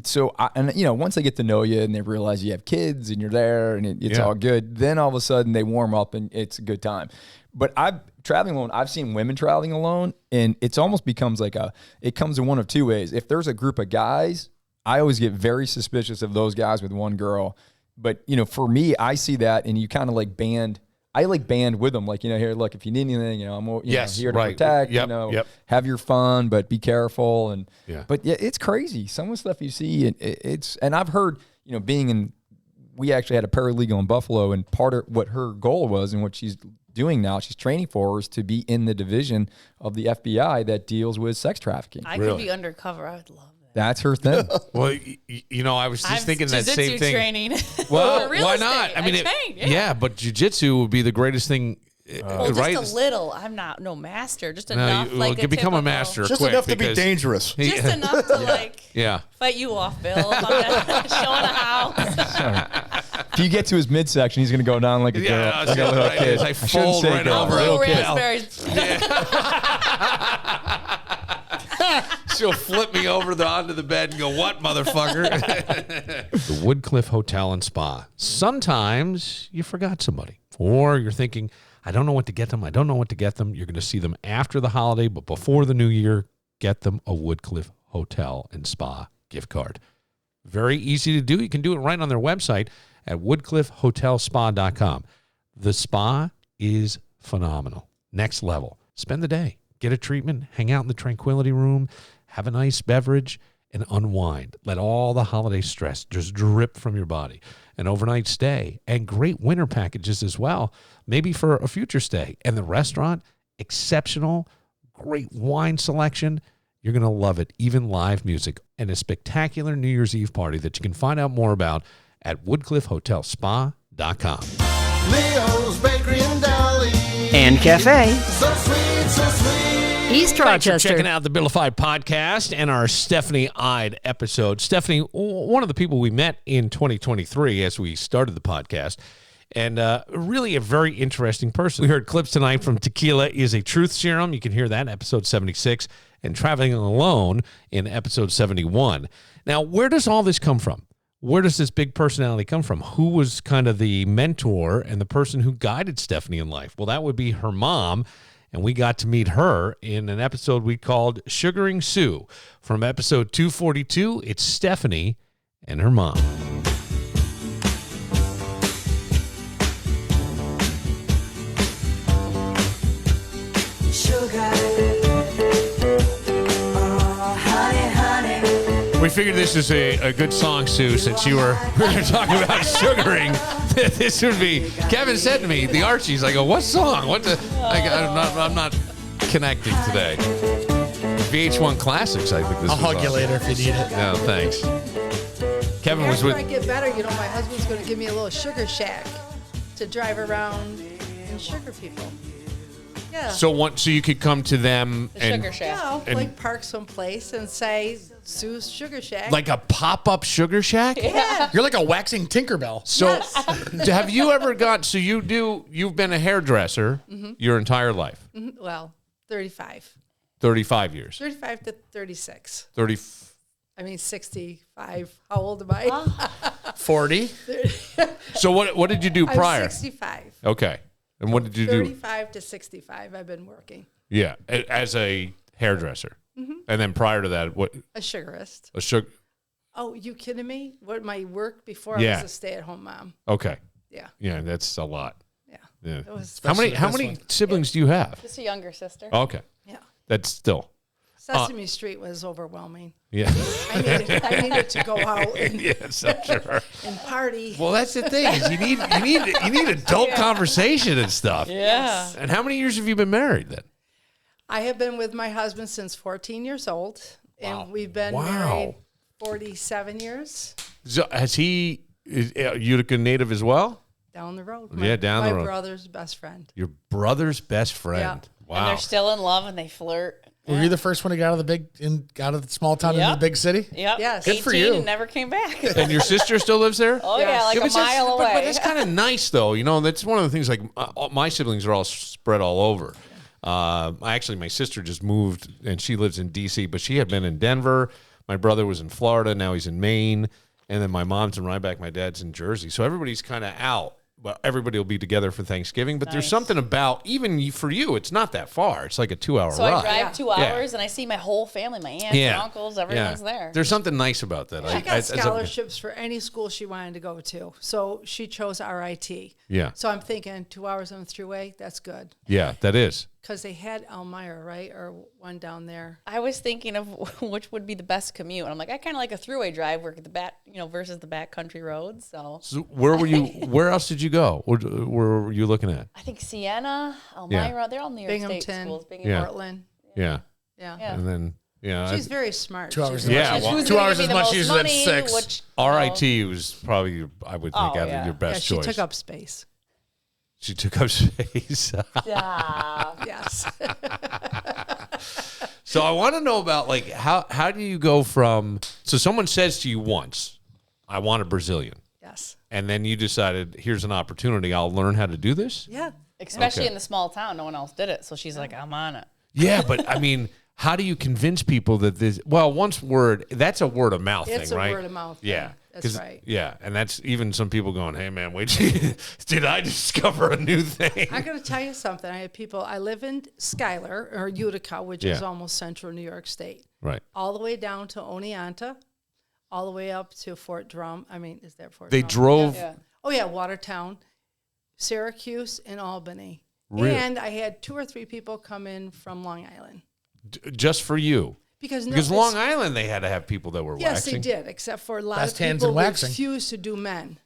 so, once they get to know you and they realize you have kids and you're there and it's all good, then all of a sudden they warm up and it's a good time. But traveling alone, I've seen women traveling alone, and it's almost becomes like it comes in one of two ways. If there's a group of guys, I always get very suspicious of those guys with one girl. But, for me, I see that, and you kind of like band. I like band with them. like, here, look, if you need anything, I'm Yes, here to right. protect, Yep. have your fun, but be careful. And, Yeah. but yeah, it's crazy. Some of the stuff you see, and I've heard, we actually had a paralegal in Buffalo, and part of what her goal was and what she's doing now, she's training for, is to be in the division of the FBI that deals with sex trafficking. I could be undercover. I would love that. That's her thing. Well, I was just thinking that same jiu-jitsu thing. training. Well, For real why estate. not? I mean, trained, yeah. but jiu-jitsu would be the greatest thing Well, right? just a little. I'm not no master. Just No, enough. you a become a typical- master Just quick enough to be because- dangerous. Just enough to like Yeah. fight you off, Bill. If I'm showing a house. If you get to his midsection, he's gonna go down like a girl, Yeah, like a little right. kid. I I shouldn't fold say right girl, over little Blue kid. raspberries. She'll flip me over onto the bed and go, "What, motherfucker?" The Woodcliff Hotel and Spa. Sometimes you forgot somebody, or you're thinking, "I don't know what to get them. I don't know what to get them." You're going to see them after the holiday, but before the new year, get them a Woodcliff Hotel and Spa gift card. Very easy to do. You can do it right on their website at woodcliffhotelspa.com. The spa is phenomenal. Next level. Spend the day. Get a treatment. Hang out in the tranquility room. Have a nice beverage and unwind. Let all the holiday stress just drip from your body. An overnight stay and great winter packages as well, maybe for a future stay. And the restaurant, exceptional, great wine selection. You're going to love it. Even live music and a spectacular New Year's Eve party that you can find out more about at woodcliffhotelspa.com. Leo's Bakery and Deli. And Cafe. So sweet, so sweet. East Thanks for Rochester. checking out the Billified podcast and our Stephanie Ide episode. Stephanie, one of the people we met in 2023 as we started the podcast, and really a very interesting person. We heard clips tonight from Tequila is a Truth Serum. You can hear that in episode 76, and Traveling Alone in episode 71. Now, where does all this come from? Where does this big personality come from? Who was kind of the mentor and the person who guided Stephanie in life? Well, that would be her mom. And we got to meet her in an episode we called Sugaring Sue. From episode 242, it's Stephanie and her mom. Sugar. Oh, honey, honey. We figured this is a good song, Sue, since we were talking about sugaring. This would be. Kevin said to me, the Archies. I go, what song? What the? I'm not connecting today. VH1 Classics. I think this. I'll was hug you on. later if you need it. No, thanks. Kevin was After with. I get better, my husband's going to give me a little sugar shack to drive around and sugar people. Yeah. So you could come to them The and sugar shack. Yeah, and- like park someplace and say Sue's Sugar Shack. like a pop-up sugar shack. Yeah. You're like a waxing Tinkerbell. So, have you ever got? So you've been a hairdresser your entire life, Well, 35. 35 years, 35 to 36. 30. I mean, 65. How old am I? 40. So what did you do prior? I'm 65. Okay, and what did you do? 35 to 65, I've been working. Yeah, as a hairdresser, and then prior to that, what? A sugarist. A sugar. Oh, you kidding me? What, my work before I Yeah. was a stay-at-home mom. Okay. Yeah. Yeah, that's a lot. Yeah. Yeah. It was How many Especially this one. siblings do you have? Just a younger sister. Okay, Yeah. that's still. Sesame Street was overwhelming. Yeah. I needed to go out and, Yes, I'm sure. and party. Well, that's the thing is you need adult conversation and stuff. Yeah. And how many years have you been married then? I have been with my husband since 14 years old, and we've been married 47 years. So is Utica native as well? Down the road. Yeah, down the road. My brother's best friend. Your brother's best friend. Yeah. And Wow. they're still in love and they flirt. Were you the first one to get out of the small town into the Yep. big city? Yep. Yes. Good for 18 you. and never came back. And your sister still lives there? Oh, yeah, like Yeah, a but that's- mile away. But that's kind of nice, though. You know, that's one of the things. Like my siblings are all spread all over. Actually, my sister just moved, and she lives in D.C., but she had been in Denver. My brother was in Florida. Now he's in Maine. And then my mom's in Rhinebeck. My dad's in Jersey. So everybody's kind of out. But everybody will be together for Thanksgiving. But there's something about, even for you, it's not that far. It's like a 2-hour So ride. I drive 2 hours and I see my whole family, my aunts and uncles, everyone's there. There's something nice about that. She got scholarships for any school she wanted to go to. So she chose RIT. Yeah. So I'm thinking 2 hours on the thruway, that's good. Yeah, that is. Because they had Elmira, right? Or one down there. I was thinking of which would be the best commute. And I'm like, I kind of like a thruway drive where versus the back country roads. So Where were you? Where else did you go? Where were you looking at? I think Siena, Elmira, they're all New York State Binghamton, schools. Yeah. Portland. Yeah. Yeah. And then She's very smart. 2 hours. She's Yeah, As much, well, 2 hours gonna as give me much the use most as money, 6. which, RIT was probably, I would think, Oh, out of yeah. your best she choice. took up space. She took up space. Yes. So I want to know about like how do you go from so someone says to you once, I want a Brazilian. Yes. And then you decided, here's an opportunity. I'll learn how to do this. Yeah. Especially Okay. in the small town, no one else did it. So she's like, I'm on it. Yeah, but I mean, how do you convince people that this? Well, once word, that's a word of mouth It's thing, a right? word of mouth Yeah, thing. That's 'Cause- right. Yeah, and that's even some people going, "Hey, man, wait, did I discover a new thing?" I got to tell you something. I have people. I live in Schuyler or Utica, which is Yeah. almost central New York State. Right. All the way down to Oneonta, all the way up to Fort Drum. I mean, is that Fort They Drum? drove- Yeah. Oh yeah, Watertown, Syracuse, and Albany. Really? And I had 2 or 3 people come in from Long Island. Just for you, Because Long Island, they had to have people that were Yes, waxing. they did, except for a lot Best of hands people in waxing. refuse to do men.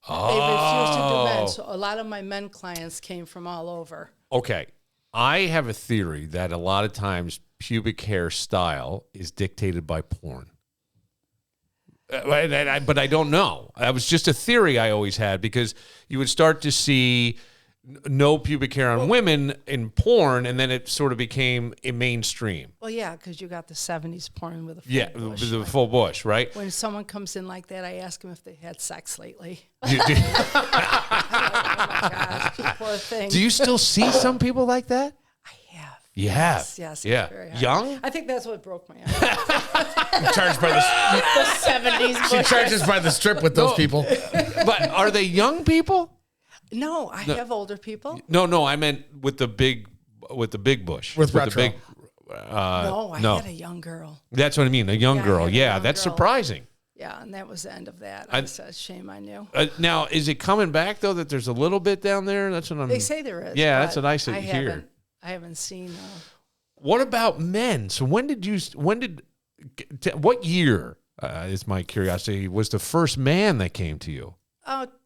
Oh. They refuse to do men. So a lot of my men clients came from all over. Okay, I have a theory that a lot of times pubic hair style is dictated by porn. But I don't know. That was just a theory I always had because you would start to see no pubic hair on women in porn, and then it sort of became a mainstream. Well, yeah, because you got the 70s porn with a full Yeah, bush. the full bush, right? When someone comes in like that, I ask them if they had sex lately. Do, do- Oh my gosh, you poor thing. do you still see some people like that? You have? Yes, yes, it's Yeah. very hard. Young? I think that's what broke my heart. Charged by the 70s she charges by the strip with those people. But are they young people? No, I have older people. No, I meant with the big bush. With the retro. big. No, I no. had a young girl. That's what I mean. A young Yeah, I girl. had a Yeah, young that's girl. surprising. Yeah, and that was the end of that. I- I said, shame on you. Now, is it coming back though? That there's a little bit down there. That's what I'm. They say there is. Yeah, that's but what I said here. I haven't seen. What about men? So what year? Is my curiosity was the first man that came to you?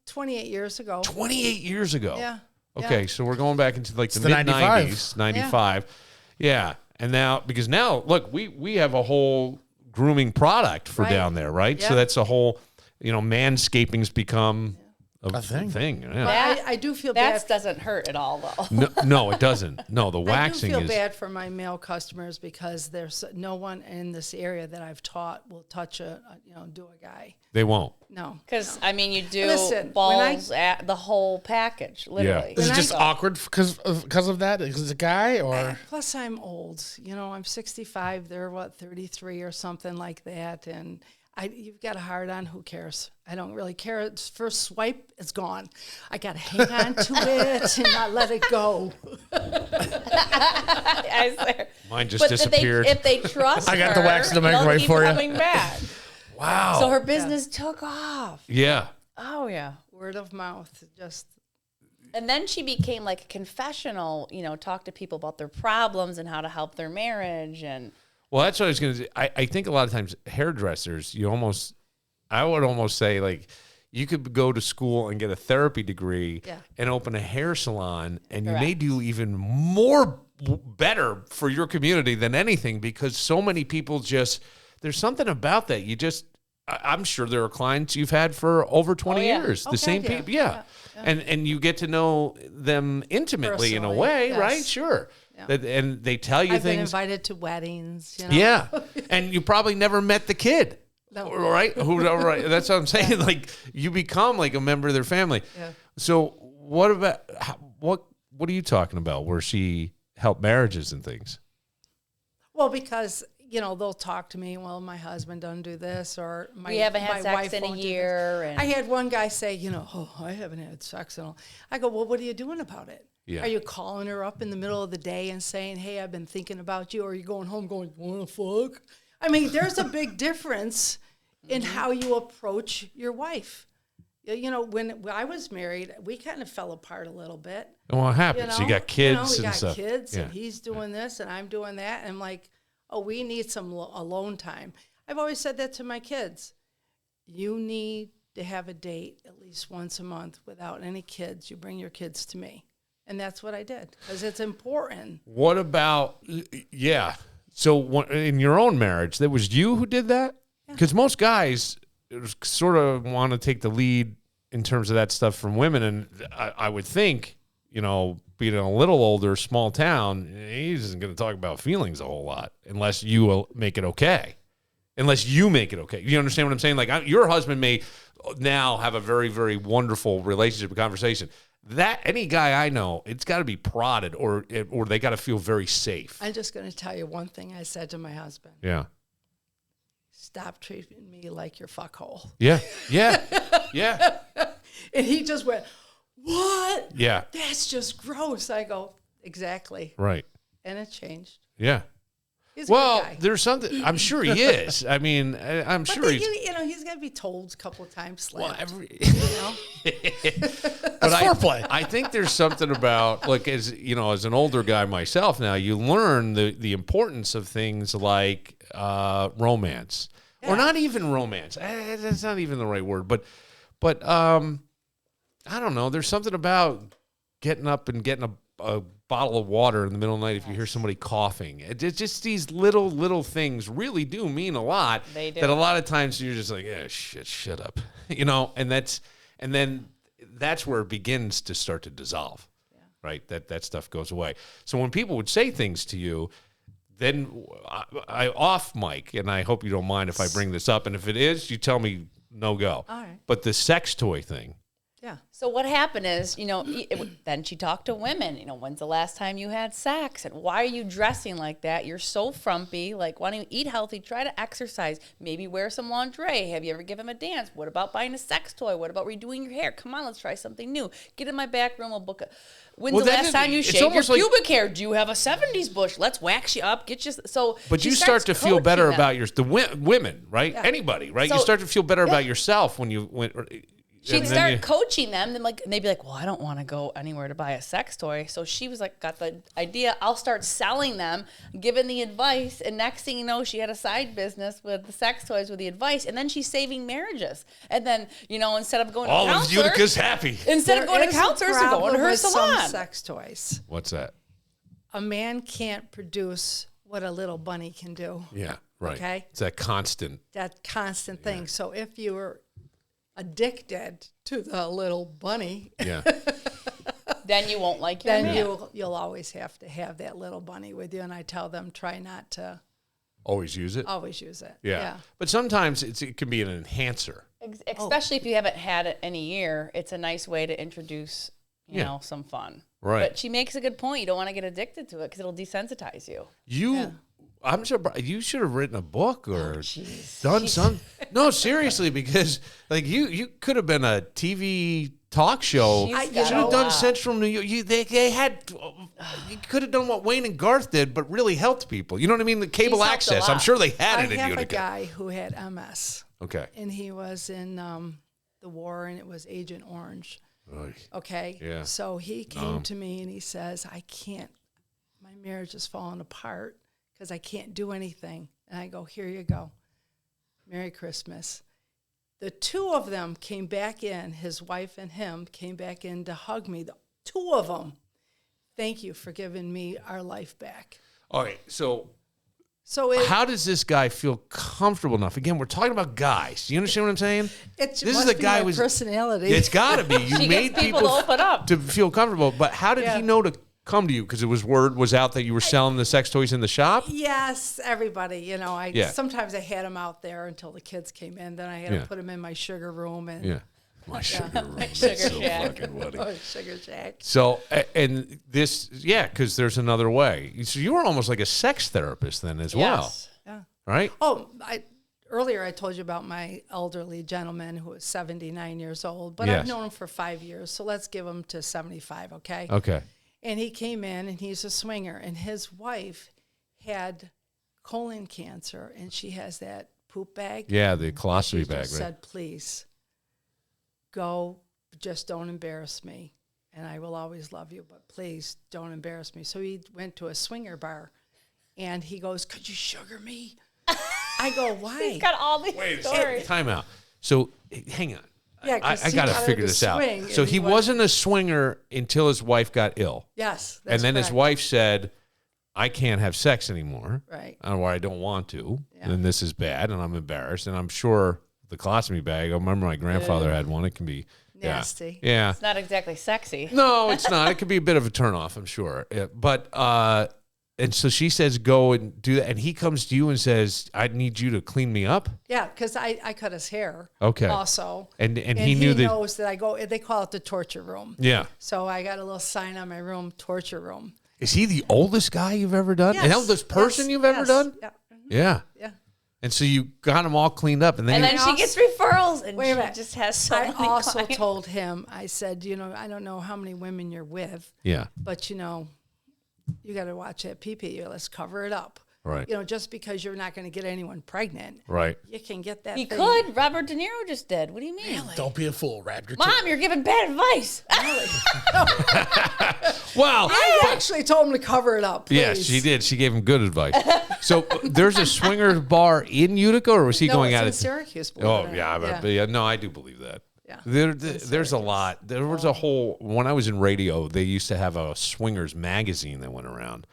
28 years ago. 28 years ago. Yeah. Okay, yeah. so we're going back into like It's the the mid 95. 90s, 95. Yeah. And now, because now, look, we have a whole grooming product for Right. down there, right? So Yep. that's a whole, manscaping's become a thing. Yeah. But I do feel bad. That doesn't hurt at all, though. No, it doesn't. No, the waxing I do feel is. bad for my male customers because there's no one in this area that I've taught will touch do a guy. They won't. No. Because, I mean, you do Listen, balls at the whole package, literally. Is it When just I- awkward because of that? Is it a guy or? Plus, I'm old. I'm 65. They're 33 or something like that, and you've got a hard on. Who cares? I don't really care. It's first swipe, it's gone. I got to hang on to it and not let it go. I swear. Mine just But disappeared. if they trust I got the her, wax in the they'll microwave keep for you. coming back. Wow. So her business took off. Yeah. Oh, yeah. Word of mouth, just. And then she became like a confessional, talk to people about their problems and how to help their marriage. And Well, that's what I was going to say. I think a lot of times hairdressers, I would almost say like you could go to school and get a therapy degree Yeah. and open a hair salon and you may Correct. do even more better for your community than anything because so many people there's something about that. I'm sure there are clients you've had for over 20 yeah. years. Oh, The same God, yeah. people. Yeah. And you get to know them intimately in a Personally, way, yes. right? Sure. Yeah. And they tell you I've been things. invited to weddings. Yeah, and you probably never met the kid, No. right? Right. That's what I'm saying. Like you become like a member of their family. Yeah. So what about what are you talking about? Where she helped marriages and things? Well, because they'll talk to me. Well, my husband doesn't do this, or my we haven't had my sex wife in a won't do this. year. And I had one guy say, I haven't had sex in all. I go, well, what are you doing about it? Yeah. Are you calling her up in the middle of the day and saying, hey, I've been thinking about you? Or are you going home going, wanna fuck? I mean, there's a big difference in how you approach your wife. When I was married, we kind of fell apart a little bit. And what happens? You got kids we and got stuff. kids, Yeah. and he's doing this, and I'm doing that. And I'm like, oh, we need some alone time. I've always said that to my kids. You need to have a date at least once a month without any kids. You bring your kids to me. And that's what I did because it's important. What about So in your own marriage, that was you who did that? Because most guys sort of want to take the lead in terms of that stuff from women, and I would think being a little older, small town, he isn't going to talk about feelings a whole lot unless you will make it okay. Unless you make it okay. You understand what I'm saying? Like, your husband may now have a very, very wonderful relationship and conversation. That any guy I know, it's got to be prodded or they got to feel very safe. I'm just going to tell you one thing I said to my husband. Yeah. Stop treating me like your fuckhole. Yeah. Yeah. Yeah. And he just went, what? Yeah. That's just gross. I go, exactly. Right. And it changed. Yeah. He's a good guy. There's something. I'm sure he is. I mean, I'm But sure then, he's. he's got to be told a couple of times. Slapped, But I think there's something about, like, as an older guy myself now, you learn the importance of things like romance, or not even romance. That's not even the right word, but I don't know. There's something about getting up and getting a bottle of water in the middle of the night if you hear somebody coughing. It's just these little things really do mean a lot. They do. That a lot of times you're just like, yeah, shut up, and then that's where it begins to start to dissolve, right? That stuff goes away. So when people would say things to you, then I off mic, and I hope you don't mind if I bring this up, and if it is, you tell me no go. All right. But the sex toy thing. Yeah. So what happened is, then she talked to women. When's the last time you had sex? And why are you dressing like that? You're so frumpy. Like, why don't you eat healthy? Try to exercise. Maybe wear some lingerie. Have you ever given him a dance? What about buying a sex toy? What about redoing your hair? Come on, let's try something new. Get in my back room. We'll book it. When's the last time you shaved your pubic hair? Do you have a 70s bush? Let's wax you up. Get you so. But you start to feel better them. about women, right? Yeah. Anybody, right? So- you start to feel better about yourself when you went. She'd start coaching them, and they'd be like, "Well, I don't want to go anywhere to buy a sex toy." So she was like, got the idea. I'll start selling them, giving the advice, and next thing you know, she had a side business with the sex toys with the advice, and then she's saving marriages. And then instead of going all to of counselor, Utica's happy. Instead of going to counselors, they're going to her with salon. Some sex toys. What's that? A man can't produce what a little bunny can do. Yeah, right. Okay. It's that constant. That constant thing. So if you're addicted to the little bunny, Yeah. Then you won't like your then man. you'll always have to have that little bunny with you. And I tell them, try not to Always use it. always use it. Yeah. But sometimes it can be an enhancer. Especially if you haven't had it in a year, it's a nice way to introduce, some fun. Right. But she makes a good point. You don't want to get addicted to it because it'll desensitize you. I'm surprised. You should have written a book or done some. No, seriously, because like you could have been a TV talk show. You should have done Central New York. They had. You could have done what Wayne and Garth did, but really helped people. You know what I mean? The cable access. I'm sure they had it in I have Utica. a guy who had MS. Okay. And he was in the war, and it was Agent Orange. Oy. Okay. Yeah. So he came to me and he says, "I can't. My marriage is falling apart because I can't do anything." And I go, "Here you go. Merry Christmas." The two of them came back in, his wife and him came back in to hug me. The two of them. Thank you for giving me our life back. All right. So how does this guy feel comfortable enough? Again, we're talking about guys. You understand what I'm saying? This is a guy with personality. It's got to be. You She made gets people to open up. to feel comfortable. But how did he know to come to you? Because word was out that you were selling the sex toys in the shop? Yes, everybody. Sometimes I had them out there until the kids came in. Then I had to put them in my sugar room. And My sugar room. My That's sugar so shack. fucking funny. Oh, Sugar Shack. So, and this, because there's another way. So you were almost like a sex therapist then as well. Yeah. Right? Oh, earlier I told you about my elderly gentleman who was 79 years old, but Yes. I've known him for 5 years. So let's give him to 75, okay? Okay. And he came in, and he's a swinger, and his wife had colon cancer, and she has that poop bag. Yeah, the colostomy She bag, just right? said, "Please, go, just don't embarrass me, and I will always love you, but please don't embarrass me." So he went to a swinger bar, and he goes, "Could you sugar me?" I go, "Why?" He's got all these stories. Time out. So, hang on. Yeah, 'cause I he got to wanted figure to this out. swing, So and he he wasn't a swinger until his wife got ill. Yes, And that's then his correct. wife said, "I can't have sex anymore. Right. Or I don't want to. And this is bad, and I'm embarrassed." And I'm sure the colostomy bag, I remember my grandfather had one. It can be Nasty. Yeah. It's not exactly sexy. No, it's not. It could be a bit of a turnoff, I'm sure. But and so she says, go and do that. And he comes to you and says, I need you to clean me up. Yeah, because I cut his hair. Okay. Also. And he knew that. He knows that I go, they call it the torture room. Yeah. So I got a little sign on my room, torture room. Is he the oldest guy you've ever done? Yes. An oldest person you've ever done? Yeah. Yeah. Yeah. And so you got him all cleaned up. And then, She gets referrals, and Wait a she minute. just has so I many also clients. told him, I said, I don't know how many women you're with. Yeah. But, you got to watch that pee-pee. Let's cover it up. Right. Just because you're not going to get anyone pregnant. Right. You can get that He thing. could. Robert De Niro just did. What do you mean? Don't be a fool, Raptor. Mom, you're giving bad advice. Well, I actually told him to cover it up. Please. yes, she did. She gave him good advice. So there's a swingers bar in Utica, or was he No, going it's out in of Syracuse. believe Oh it or yeah, not. but yeah, no, I do believe that. Yeah. There's a lot. There was a whole. When I was in radio, they used to have a swingers magazine that went around,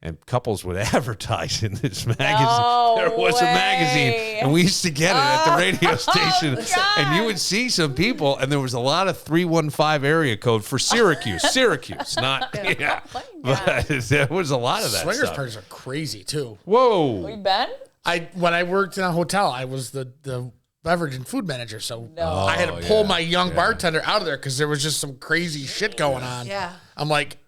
and couples would advertise in this magazine. No there was a magazine, way. and we used to get it at the radio station, God. and you would see some people, and there was a lot of 315 area code for Syracuse. Syracuse, not yeah. But there was a lot of that Swingers stuff. parties are crazy too. Whoa. We been? When I worked in a hotel, I was the beverage and food manager, so I had to pull my young bartender out of there because there was just some crazy shit going on. Yeah. I'm like,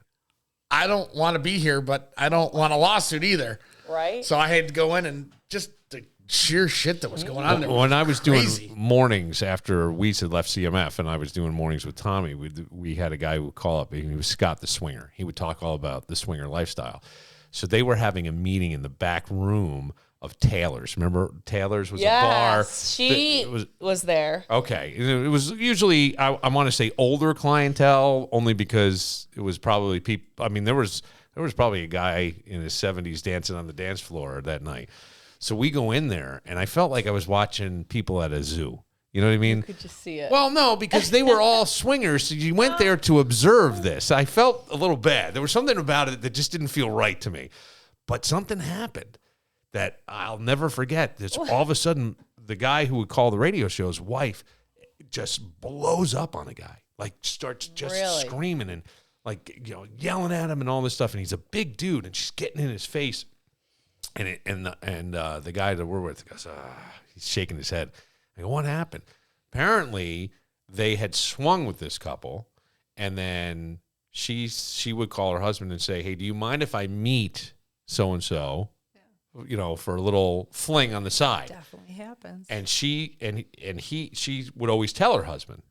I don't want to be here, but I don't want a lawsuit either. Right. So I had to go in and just the sheer shit that was going on there. When I was crazy. doing mornings after Weiss had left CMF, and I was doing mornings with Tommy, we had a guy who would call up, and he was Scott the Swinger. He would talk all about the swinger lifestyle. So they were having a meeting in the back room of Taylor's. Remember, Taylor's was a bar. She was there. Okay. It was usually, I want to say, older clientele, only because it was probably people. I mean, there was probably a guy in his 70s dancing on the dance floor that night. So we go in there, and I felt like I was watching people at a zoo. You know what I mean? You could just see it. Well, no, because they were all swingers. So you went there to observe this. I felt a little bad. There was something about it that just didn't feel right to me. But something happened that I'll never forget. This all of a sudden, the guy who would call the radio show's wife just blows up on a guy, like starts just screaming and like yelling at him and all this stuff. And he's a big dude, and she's getting in his face. And the guy that we're with goes, he's shaking his head. I go, what happened? Apparently, they had swung with this couple, and then she would call her husband and say, hey, do you mind if I meet so-and-so, for a little fling on the side? Definitely happens. And she would always tell her husband.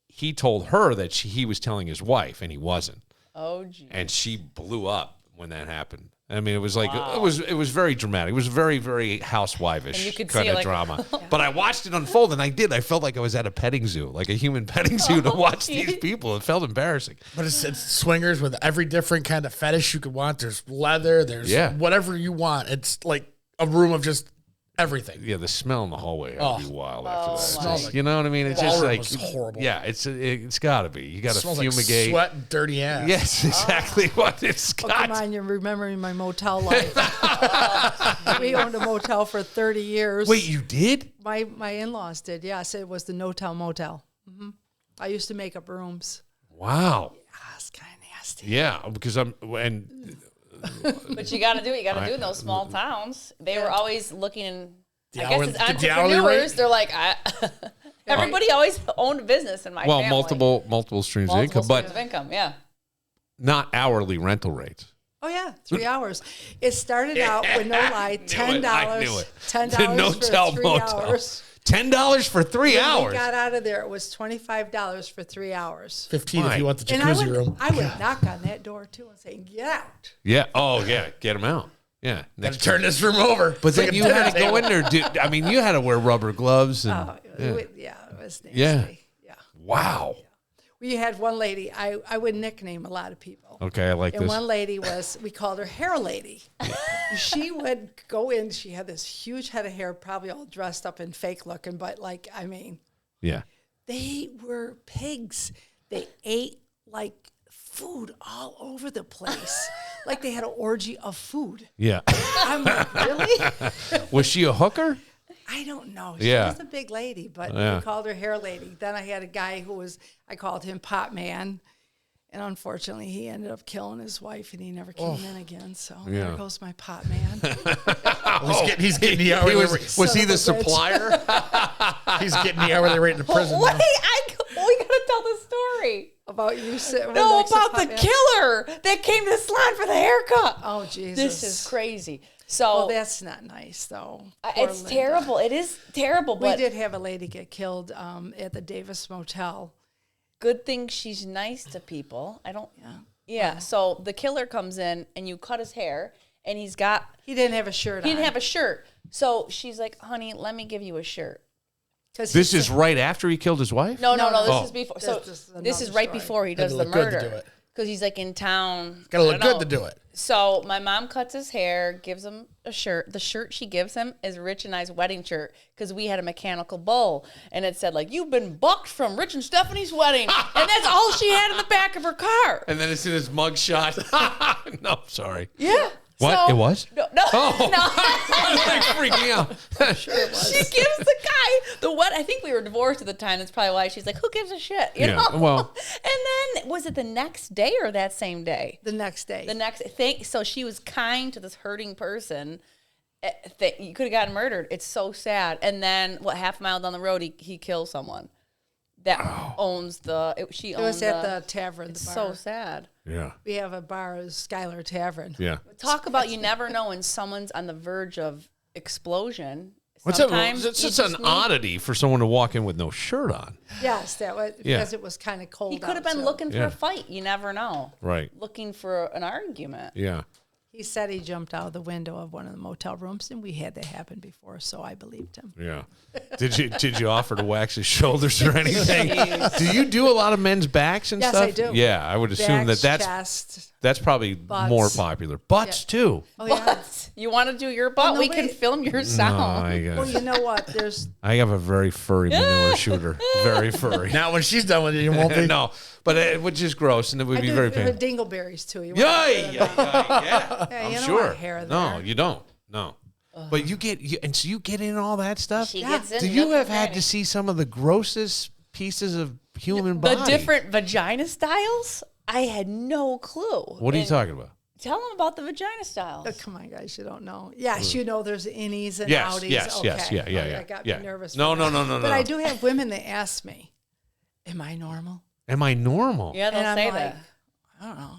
He told her that he was telling his wife, and he wasn't. Oh, geez. And she blew up when that happened. I mean, it was like it was very dramatic. It was very, very housewife-ish kind of drama. But I watched it unfold, and I felt like I was at a petting zoo, like a human petting zoo, to watch these people. It felt embarrassing. But it's swingers with every different kind of fetish you could want. There's leather. There's whatever you want. It's like a room of just everything. Yeah, the smell in the hallway had to be wild after that. Smells Just, you know what I mean? It's just like was horrible. Yeah, it's got to be. You got to Smells fumigate. like sweat and dirty ass. Yes, exactly what it's Oh, got. come on, you're remembering my motel life. We owned a motel for 30 years. Wait, you did? My in-laws did. Yes, it was the No-Tell Motel. Mm-hmm. I used to make up rooms. Wow. Yeah, it's kind of nasty. Yeah, because But you got to do what you got to do in those small towns. They were always looking in. The I guess it's the hourly rate? entrepreneurs. They're like, everybody always owned a business in my family. multiple streams of income, streams but of income, yeah. not hourly rental rates. Oh yeah, 3 hours. It started out with no lie, $10. I knew it. $10 The No-Tell for 3 Motel. hours. $10 for 3 When hours. we got out of there, it was $25 for 3 hours. 15 if you want the And jacuzzi room. I would knock on that door too and say, "Get out!" Yeah. Oh, yeah. Get them out. Yeah. Gotta turn this room over. But It's then like a you dinner had to go table. in there. I mean, you had to wear rubber gloves. And, It was nasty. Yeah. Yeah. Wow. We had one lady. I would nickname a lot of people. Okay, I like And this. one lady we called her Hair Lady. She would go in, she had this huge head of hair, probably all dressed up and fake looking, but Yeah. they were pigs. They ate like food all over the place. Like they had an orgy of food. Yeah. I'm like, really? Was she a hooker? I don't know. She Yeah. was a big lady, but Yeah. we called her hair lady. Then I had a guy I called him Pot Man. And unfortunately, he ended up killing his wife, and he never came in again. So Yeah. there goes my pot man. He's getting the hourly rate. Was he Son the of a bitch. supplier? He's getting the hourly rate in the prison. Wait, now. we gotta tell the story. About you sitting No, next to about the Pot Man. killer that came to the salon for the haircut. Oh, Jesus. This is crazy. So Well, that's not nice, though. Poor it's Linda. terrible. It is terrible, We but did have a lady get killed at the Davis Motel. good thing she's nice to people. I don't. Yeah. So the killer comes in and you cut his hair, and He didn't have a shirt on. he didn't have a shirt. So she's like, "Honey, let me give you a shirt." 'Cause This he is said- right after he killed his wife? No. No, This no. is before. This So is this is another right story. before he Had does to the look good to murder. do it. Because he's like in town. Gotta I look don't good to know. do it. So my mom cuts his hair, gives him a shirt. The shirt she gives him is Rich and I's wedding shirt because we had a mechanical bull, and it said like, "You've been bucked from Rich and Stephanie's wedding," and that's all she had in the back of her car. And then it's in his mug shot. No, sorry. Yeah. What? So- It was? No. Oh. No. I was like freaking out. She gives the guy the what? I think we were divorced at the time. That's probably why she's like, "Who gives a shit?" You Yeah, know? well- And then was it the next day or that same day? The next day. The next thing. So she was kind to this hurting person. You could have gotten murdered. It's so sad. And then what? Half a mile down the road, he kills someone that owns the. She It was owns at the tavern. It's the so bar. sad. Yeah. We have a bar, Skylar Tavern. Yeah. Talk about you never know when someone's on the verge of explosion. What's that? Sometimes It's you just an need- oddity for someone to walk in with no shirt on. Yes, that was Yeah. because it was kind of cold. He could have out, been so- looking for Yeah. a fight. You never know. Right. Looking for an argument. Yeah. He said he jumped out of the window of one of the motel rooms, and we had that happen before, so I believed him. Yeah. Did you offer to wax his shoulders or anything? Do you do a lot of men's backs and Yes, stuff? I do. Yeah, I would assume Backs, that's chest. that's probably Butts. more popular. Butts too. Oh yeah. But you want to do your butt? Well, we can nobody- film your No, sound. Well, you know what? There's I have a very furry manure shooter. Very furry. Now, when she's done with it, you won't be. No, but it would just gross and it would I be do very the painful. dingleberries too. You Yeah, want to yeah, yeah. Yeah, I'm you don't sure. want hair No, there. you don't. No. But and so you get in all that stuff. She Yeah. gets in. Do you nook have and had cranny. to see some of the grossest pieces of human the body? different vagina styles? I had no clue. What are you And talking about? Tell them about the vagina styles. Oh, come on, guys, you don't know. Yes, you know there's innies and Yes, outies. yes, okay. yes, yeah, yeah, Oh, yeah, That got yeah. me nervous. No, for no, that. no, no, But no. I do have women that ask me, "Am I normal?" Am I normal? Yeah, they'll And I'm say like, that. I don't know.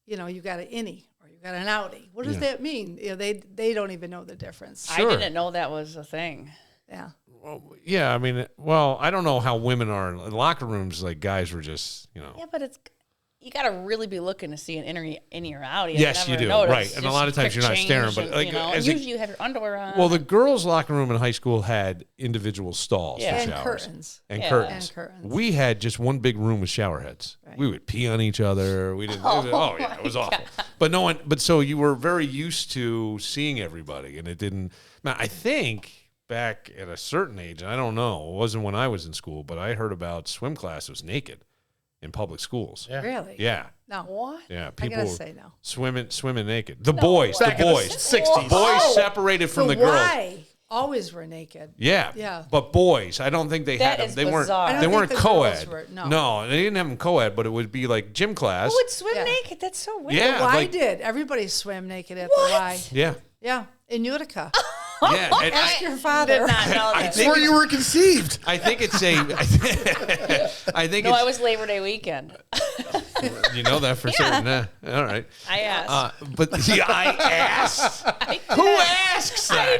You know, you got an innie or you got an outie. What does Yeah. that mean? You know, they don't even know the difference. I Sure. didn't know that was a thing. Yeah. Yeah, I mean, well, I don't know how women are in locker rooms. Like guys were just, Yeah, but you got to really be looking to see an innie or outie. Yes, I you never do, noticed. right. And a Just lot of times quick you're not staring, change but, and, like, you know, as a- usually you have your underwear on. Well, the girls' locker room in high school had individual stalls Yeah. for And showers. curtains. And Yeah. curtains. And curtains. We had just one big room with shower heads. We would pee on each other. We didn't. Oh, yeah, it was awful. But no one. But so you were very used to seeing everybody, and it didn't. Now, I think back at a certain age, and I don't know, it wasn't when I was in school, but I heard about swim classes naked in public schools. Yeah. Really? Yeah. No. What? Yeah, I people gotta were say no. swimming naked. The boys, Back the in the boys, 60s. boys separated from the girls. Why? Always were naked. Yeah, Yeah. But boys, I don't think they That had them. is They bizarre. I weren't. don't They think weren't the co-ed. girls were- no. No, they didn't have them co-ed, but it would be like gym class. Who would swim Yeah. naked? That's so weird. Yeah, The Y like- did. Everybody swam naked at What? the Y. Yeah, Yeah. In Utica. yeah. And Ask your Did father. not know I that. think- Where you were conceived. I think it's a. I think No, it's. it was Labor Day weekend. You know that for certain. All right. I asked. But yeah, I asked. Who asks that? I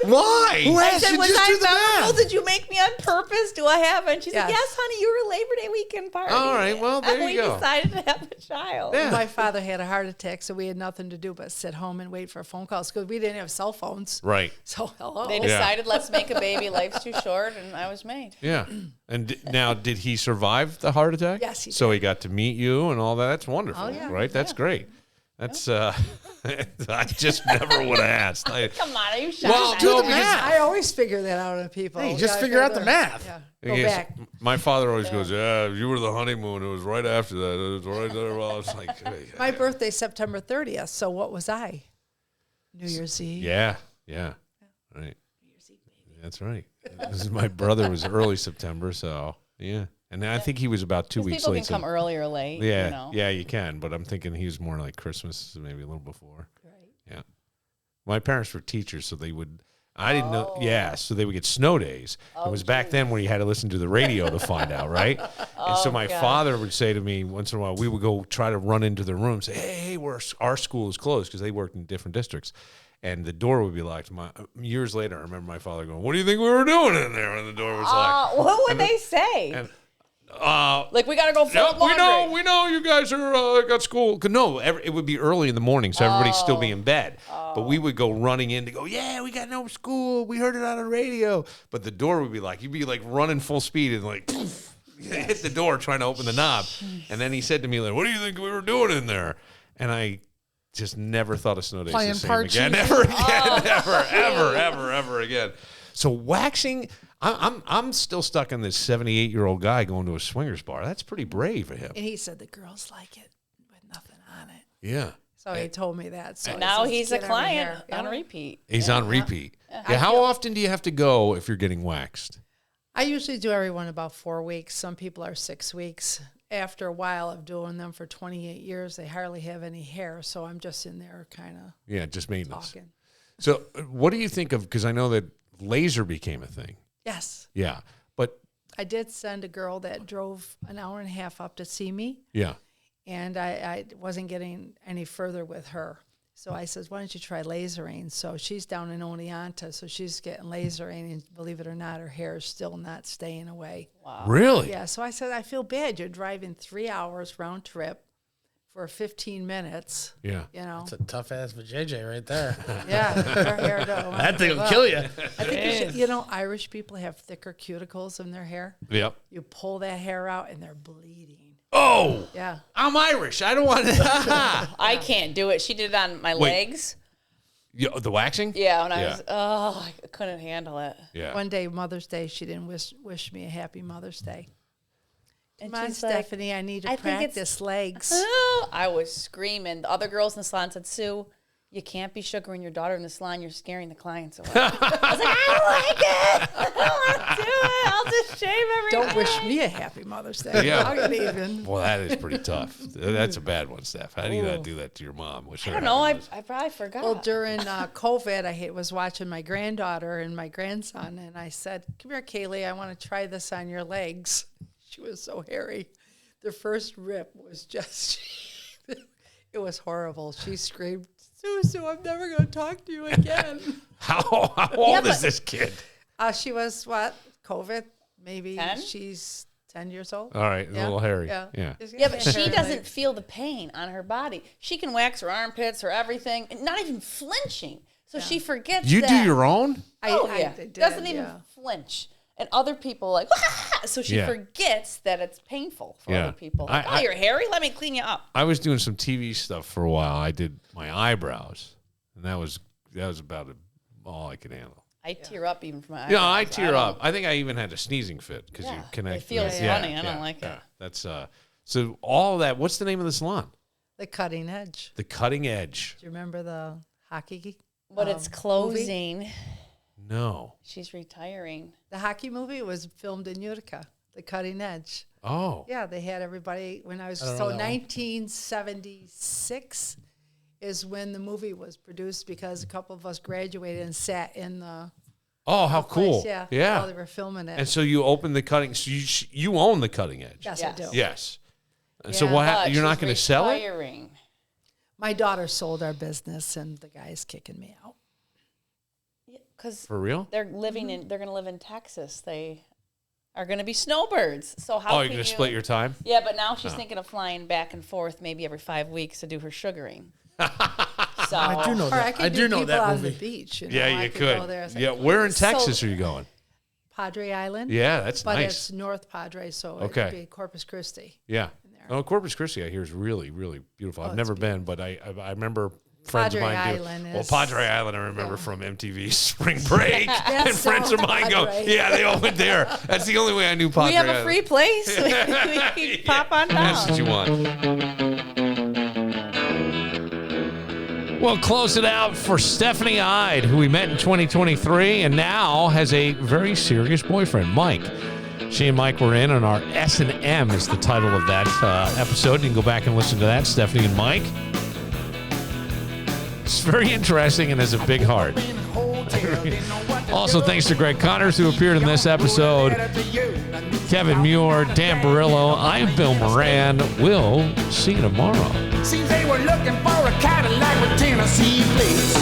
did. Why? Who I asked said, you? was Just I do the memorable? math. Did you make me on purpose? Do I have? And she said, Yes. yes, honey, you were a Labor Day weekend party. All right, well, there and you go. we decided to have a child. Yeah. My father had a heart attack, so we had nothing to do but sit home and wait for phone calls because we didn't have cell phones. Right. So hello. They decided, let's make a baby. Life's too short, and I was made. Yeah. And now, did he survive the heart attack? Yes, he So he got to meet you and all that. That's wonderful, Oh, yeah. right? That's great. That's I just never would have asked. Come on, are you shocked? Well, I do know. the math. I always figure that out on people. Hey, just Yeah, figure out the figure- math. Yeah. Go Yes, back. my father always goes, "Yeah, you were the honeymoon. It was right after that. It was right there." Well, I was like, hey. My birthday, September 30th. So what was I? New Year's Eve. Yeah, yeah, right. That's right. My brother was early September, so yeah. And I think he was about 2 weeks People late. can come early or late. Yeah, You know? yeah, you can. But I'm thinking he was more like Christmas, maybe a little before. Right. Yeah. My parents were teachers, so they would. I didn't know. Yeah, so they would get snow days. It was back then when you had to listen to the radio to find out, right? And so my father would say to me once in a while, we would go try to run into the room, say, "Hey, our school is closed," because they worked in different districts. And the door would be locked. Years later, I remember my father going, "What do you think we were doing in there when the door was locked?" What would they say? Like, we got to go fold laundry. We know you guys are got school. No, it would be early in the morning, so everybody's still be in bed. But we would go running in to go, yeah, we got no school. We heard it on the radio. But the door would be like, you'd be like running full speed and like hit the door trying to open the knob. And then he said to me, like, what do you think we were doing in there? And I just never thought of snow days the same again. Never again. Ever again. So waxing... I'm still stuck on this 78-year-old guy going to a swingers bar. That's pretty brave of him. And he said the girls like it with nothing on it. Yeah. So he told me that. So Now says, he's a "Get over client here." on Yeah. repeat. He's on repeat. Yeah. How often do you have to go if you're getting waxed? I usually do everyone about 4 weeks. Some people are 6 weeks. After a while of doing them for 28 years, they hardly have any hair. So I'm just in there kind of Just maintenance. talking. So what do you think of, because I know that laser became a thing. Yes. Yeah. But I did send a girl that drove an hour and a half up to see me. yeah. And I wasn't getting any further with her. So I said, why don't you try lasering? So she's down in Oneonta, so she's getting lasering, and believe it or not, her hair is still not staying away. Wow. Really? Yeah, so I said, I feel bad. You're driving 3 hours round trip for 15 minutes. Yeah. You know? That's a tough ass for JJ right there. Yeah, her hair don't. That thing will kill you. I think you know, Irish people have thicker cuticles in their hair. Yep. You pull that hair out and they're bleeding. Oh. Yeah. I'm Irish. I don't want to. I can't do it. She did it on my legs. The waxing? Yeah, when I was, I couldn't handle it. Yeah. One day, Mother's Day, she didn't wish me a happy Mother's Day. And Come on, she's like, Stephanie, I need to I think it's- practice legs. Oh, I was screaming. The other girls in the salon said, Sue, you can't be sugaring your daughter in the salon. You're scaring the clients away. I was like, I don't like it. I don't want to do it. I'll just shave every Don't day. wish me a happy Mother's Day. Yeah. I don't even. Well, that is pretty tough. That's a bad one, Steph. How do you not do that to your mom? Wish I her don't know. happy I probably forgot. Well, during COVID, I was watching my granddaughter and my grandson, and I said, come here, Kaylee, I want to try this on your legs. She was so hairy. The first rip was just, it was horrible. She screamed, Sue, I'm never going to talk to you again. How old is this kid? She was, COVID? Maybe 10? she's 10 years old. All right, a little hairy. Yeah. Yeah. Yeah, but she Hairy doesn't legs. feel the pain on her body. She can wax her armpits, her everything, and not even flinching. So she forgets You that. do your own? I did, doesn't even yeah. flinch. And other people like, so she Yeah. forgets that it's painful for Yeah. other people. Like, you're hairy? Let me clean you up. I was doing some TV stuff for a while. I did my eyebrows, and that was about all I could handle. I tear up even from my eyes. Yeah, I tear up. I think I even had a sneezing fit because you Yeah, connect. it feels funny. I don't like it. That's so all of that. What's the name of the salon? The Cutting Edge. The Cutting Edge. Do you remember the hockey? But it's movie? closing. No. She's retiring. The hockey movie was filmed in Utica, The Cutting Edge. Oh. Yeah, they had everybody when I was I don't so know that one. 1976 is when the movie was produced because a couple of us graduated and sat in the Oh, how cool! place, Yeah. while they were filming it. And so you open the cutting. So you own the Cutting Edge. Yes, I do. Yes. And So Yeah. what? But You're not she's going to sell it? retiring. My daughter sold our business, and the guy's kicking me out. Because For real? they're living in, they're going to live in Texas. They are going to be snowbirds. So how? Oh, you're can going to split your time? Yeah, but now she's thinking of flying back and forth maybe every 5 weeks to do her sugaring. So I do know Or I that. could I do do know people that on movie. the beach. You know, Yeah, I you Go there. could. Yeah, where in So- Texas are you going? Padre Island. Yeah, that's but nice. it's North Padre, so Okay. it'd be Corpus Christi. Yeah. there. Oh, Corpus Christi, I hear is really, really beautiful. I've it's never been, but I remember friends Padre of mine do. Island Well, is- Padre Island, I remember from MTV Spring Break, and That's friends of South mine go, Padre. yeah, they all went there. That's the only way I knew Padre we have a Island. free place. we can pop on down. That's what you want. We'll close it out for Stephanie Ide, who we met in 2023 and now has a very serious boyfriend, Mike. She and Mike were in on our S&M is the title of that episode. You can go back and listen to that, Stephanie and Mike. It's very interesting and has a big heart. Also, thanks to Greg Connors, who appeared in this episode, Kevin Muir, Dan Barillo. I'm Bill Moran. We'll see you tomorrow. Seems they were looking for a Cadillac with Tennessee plates.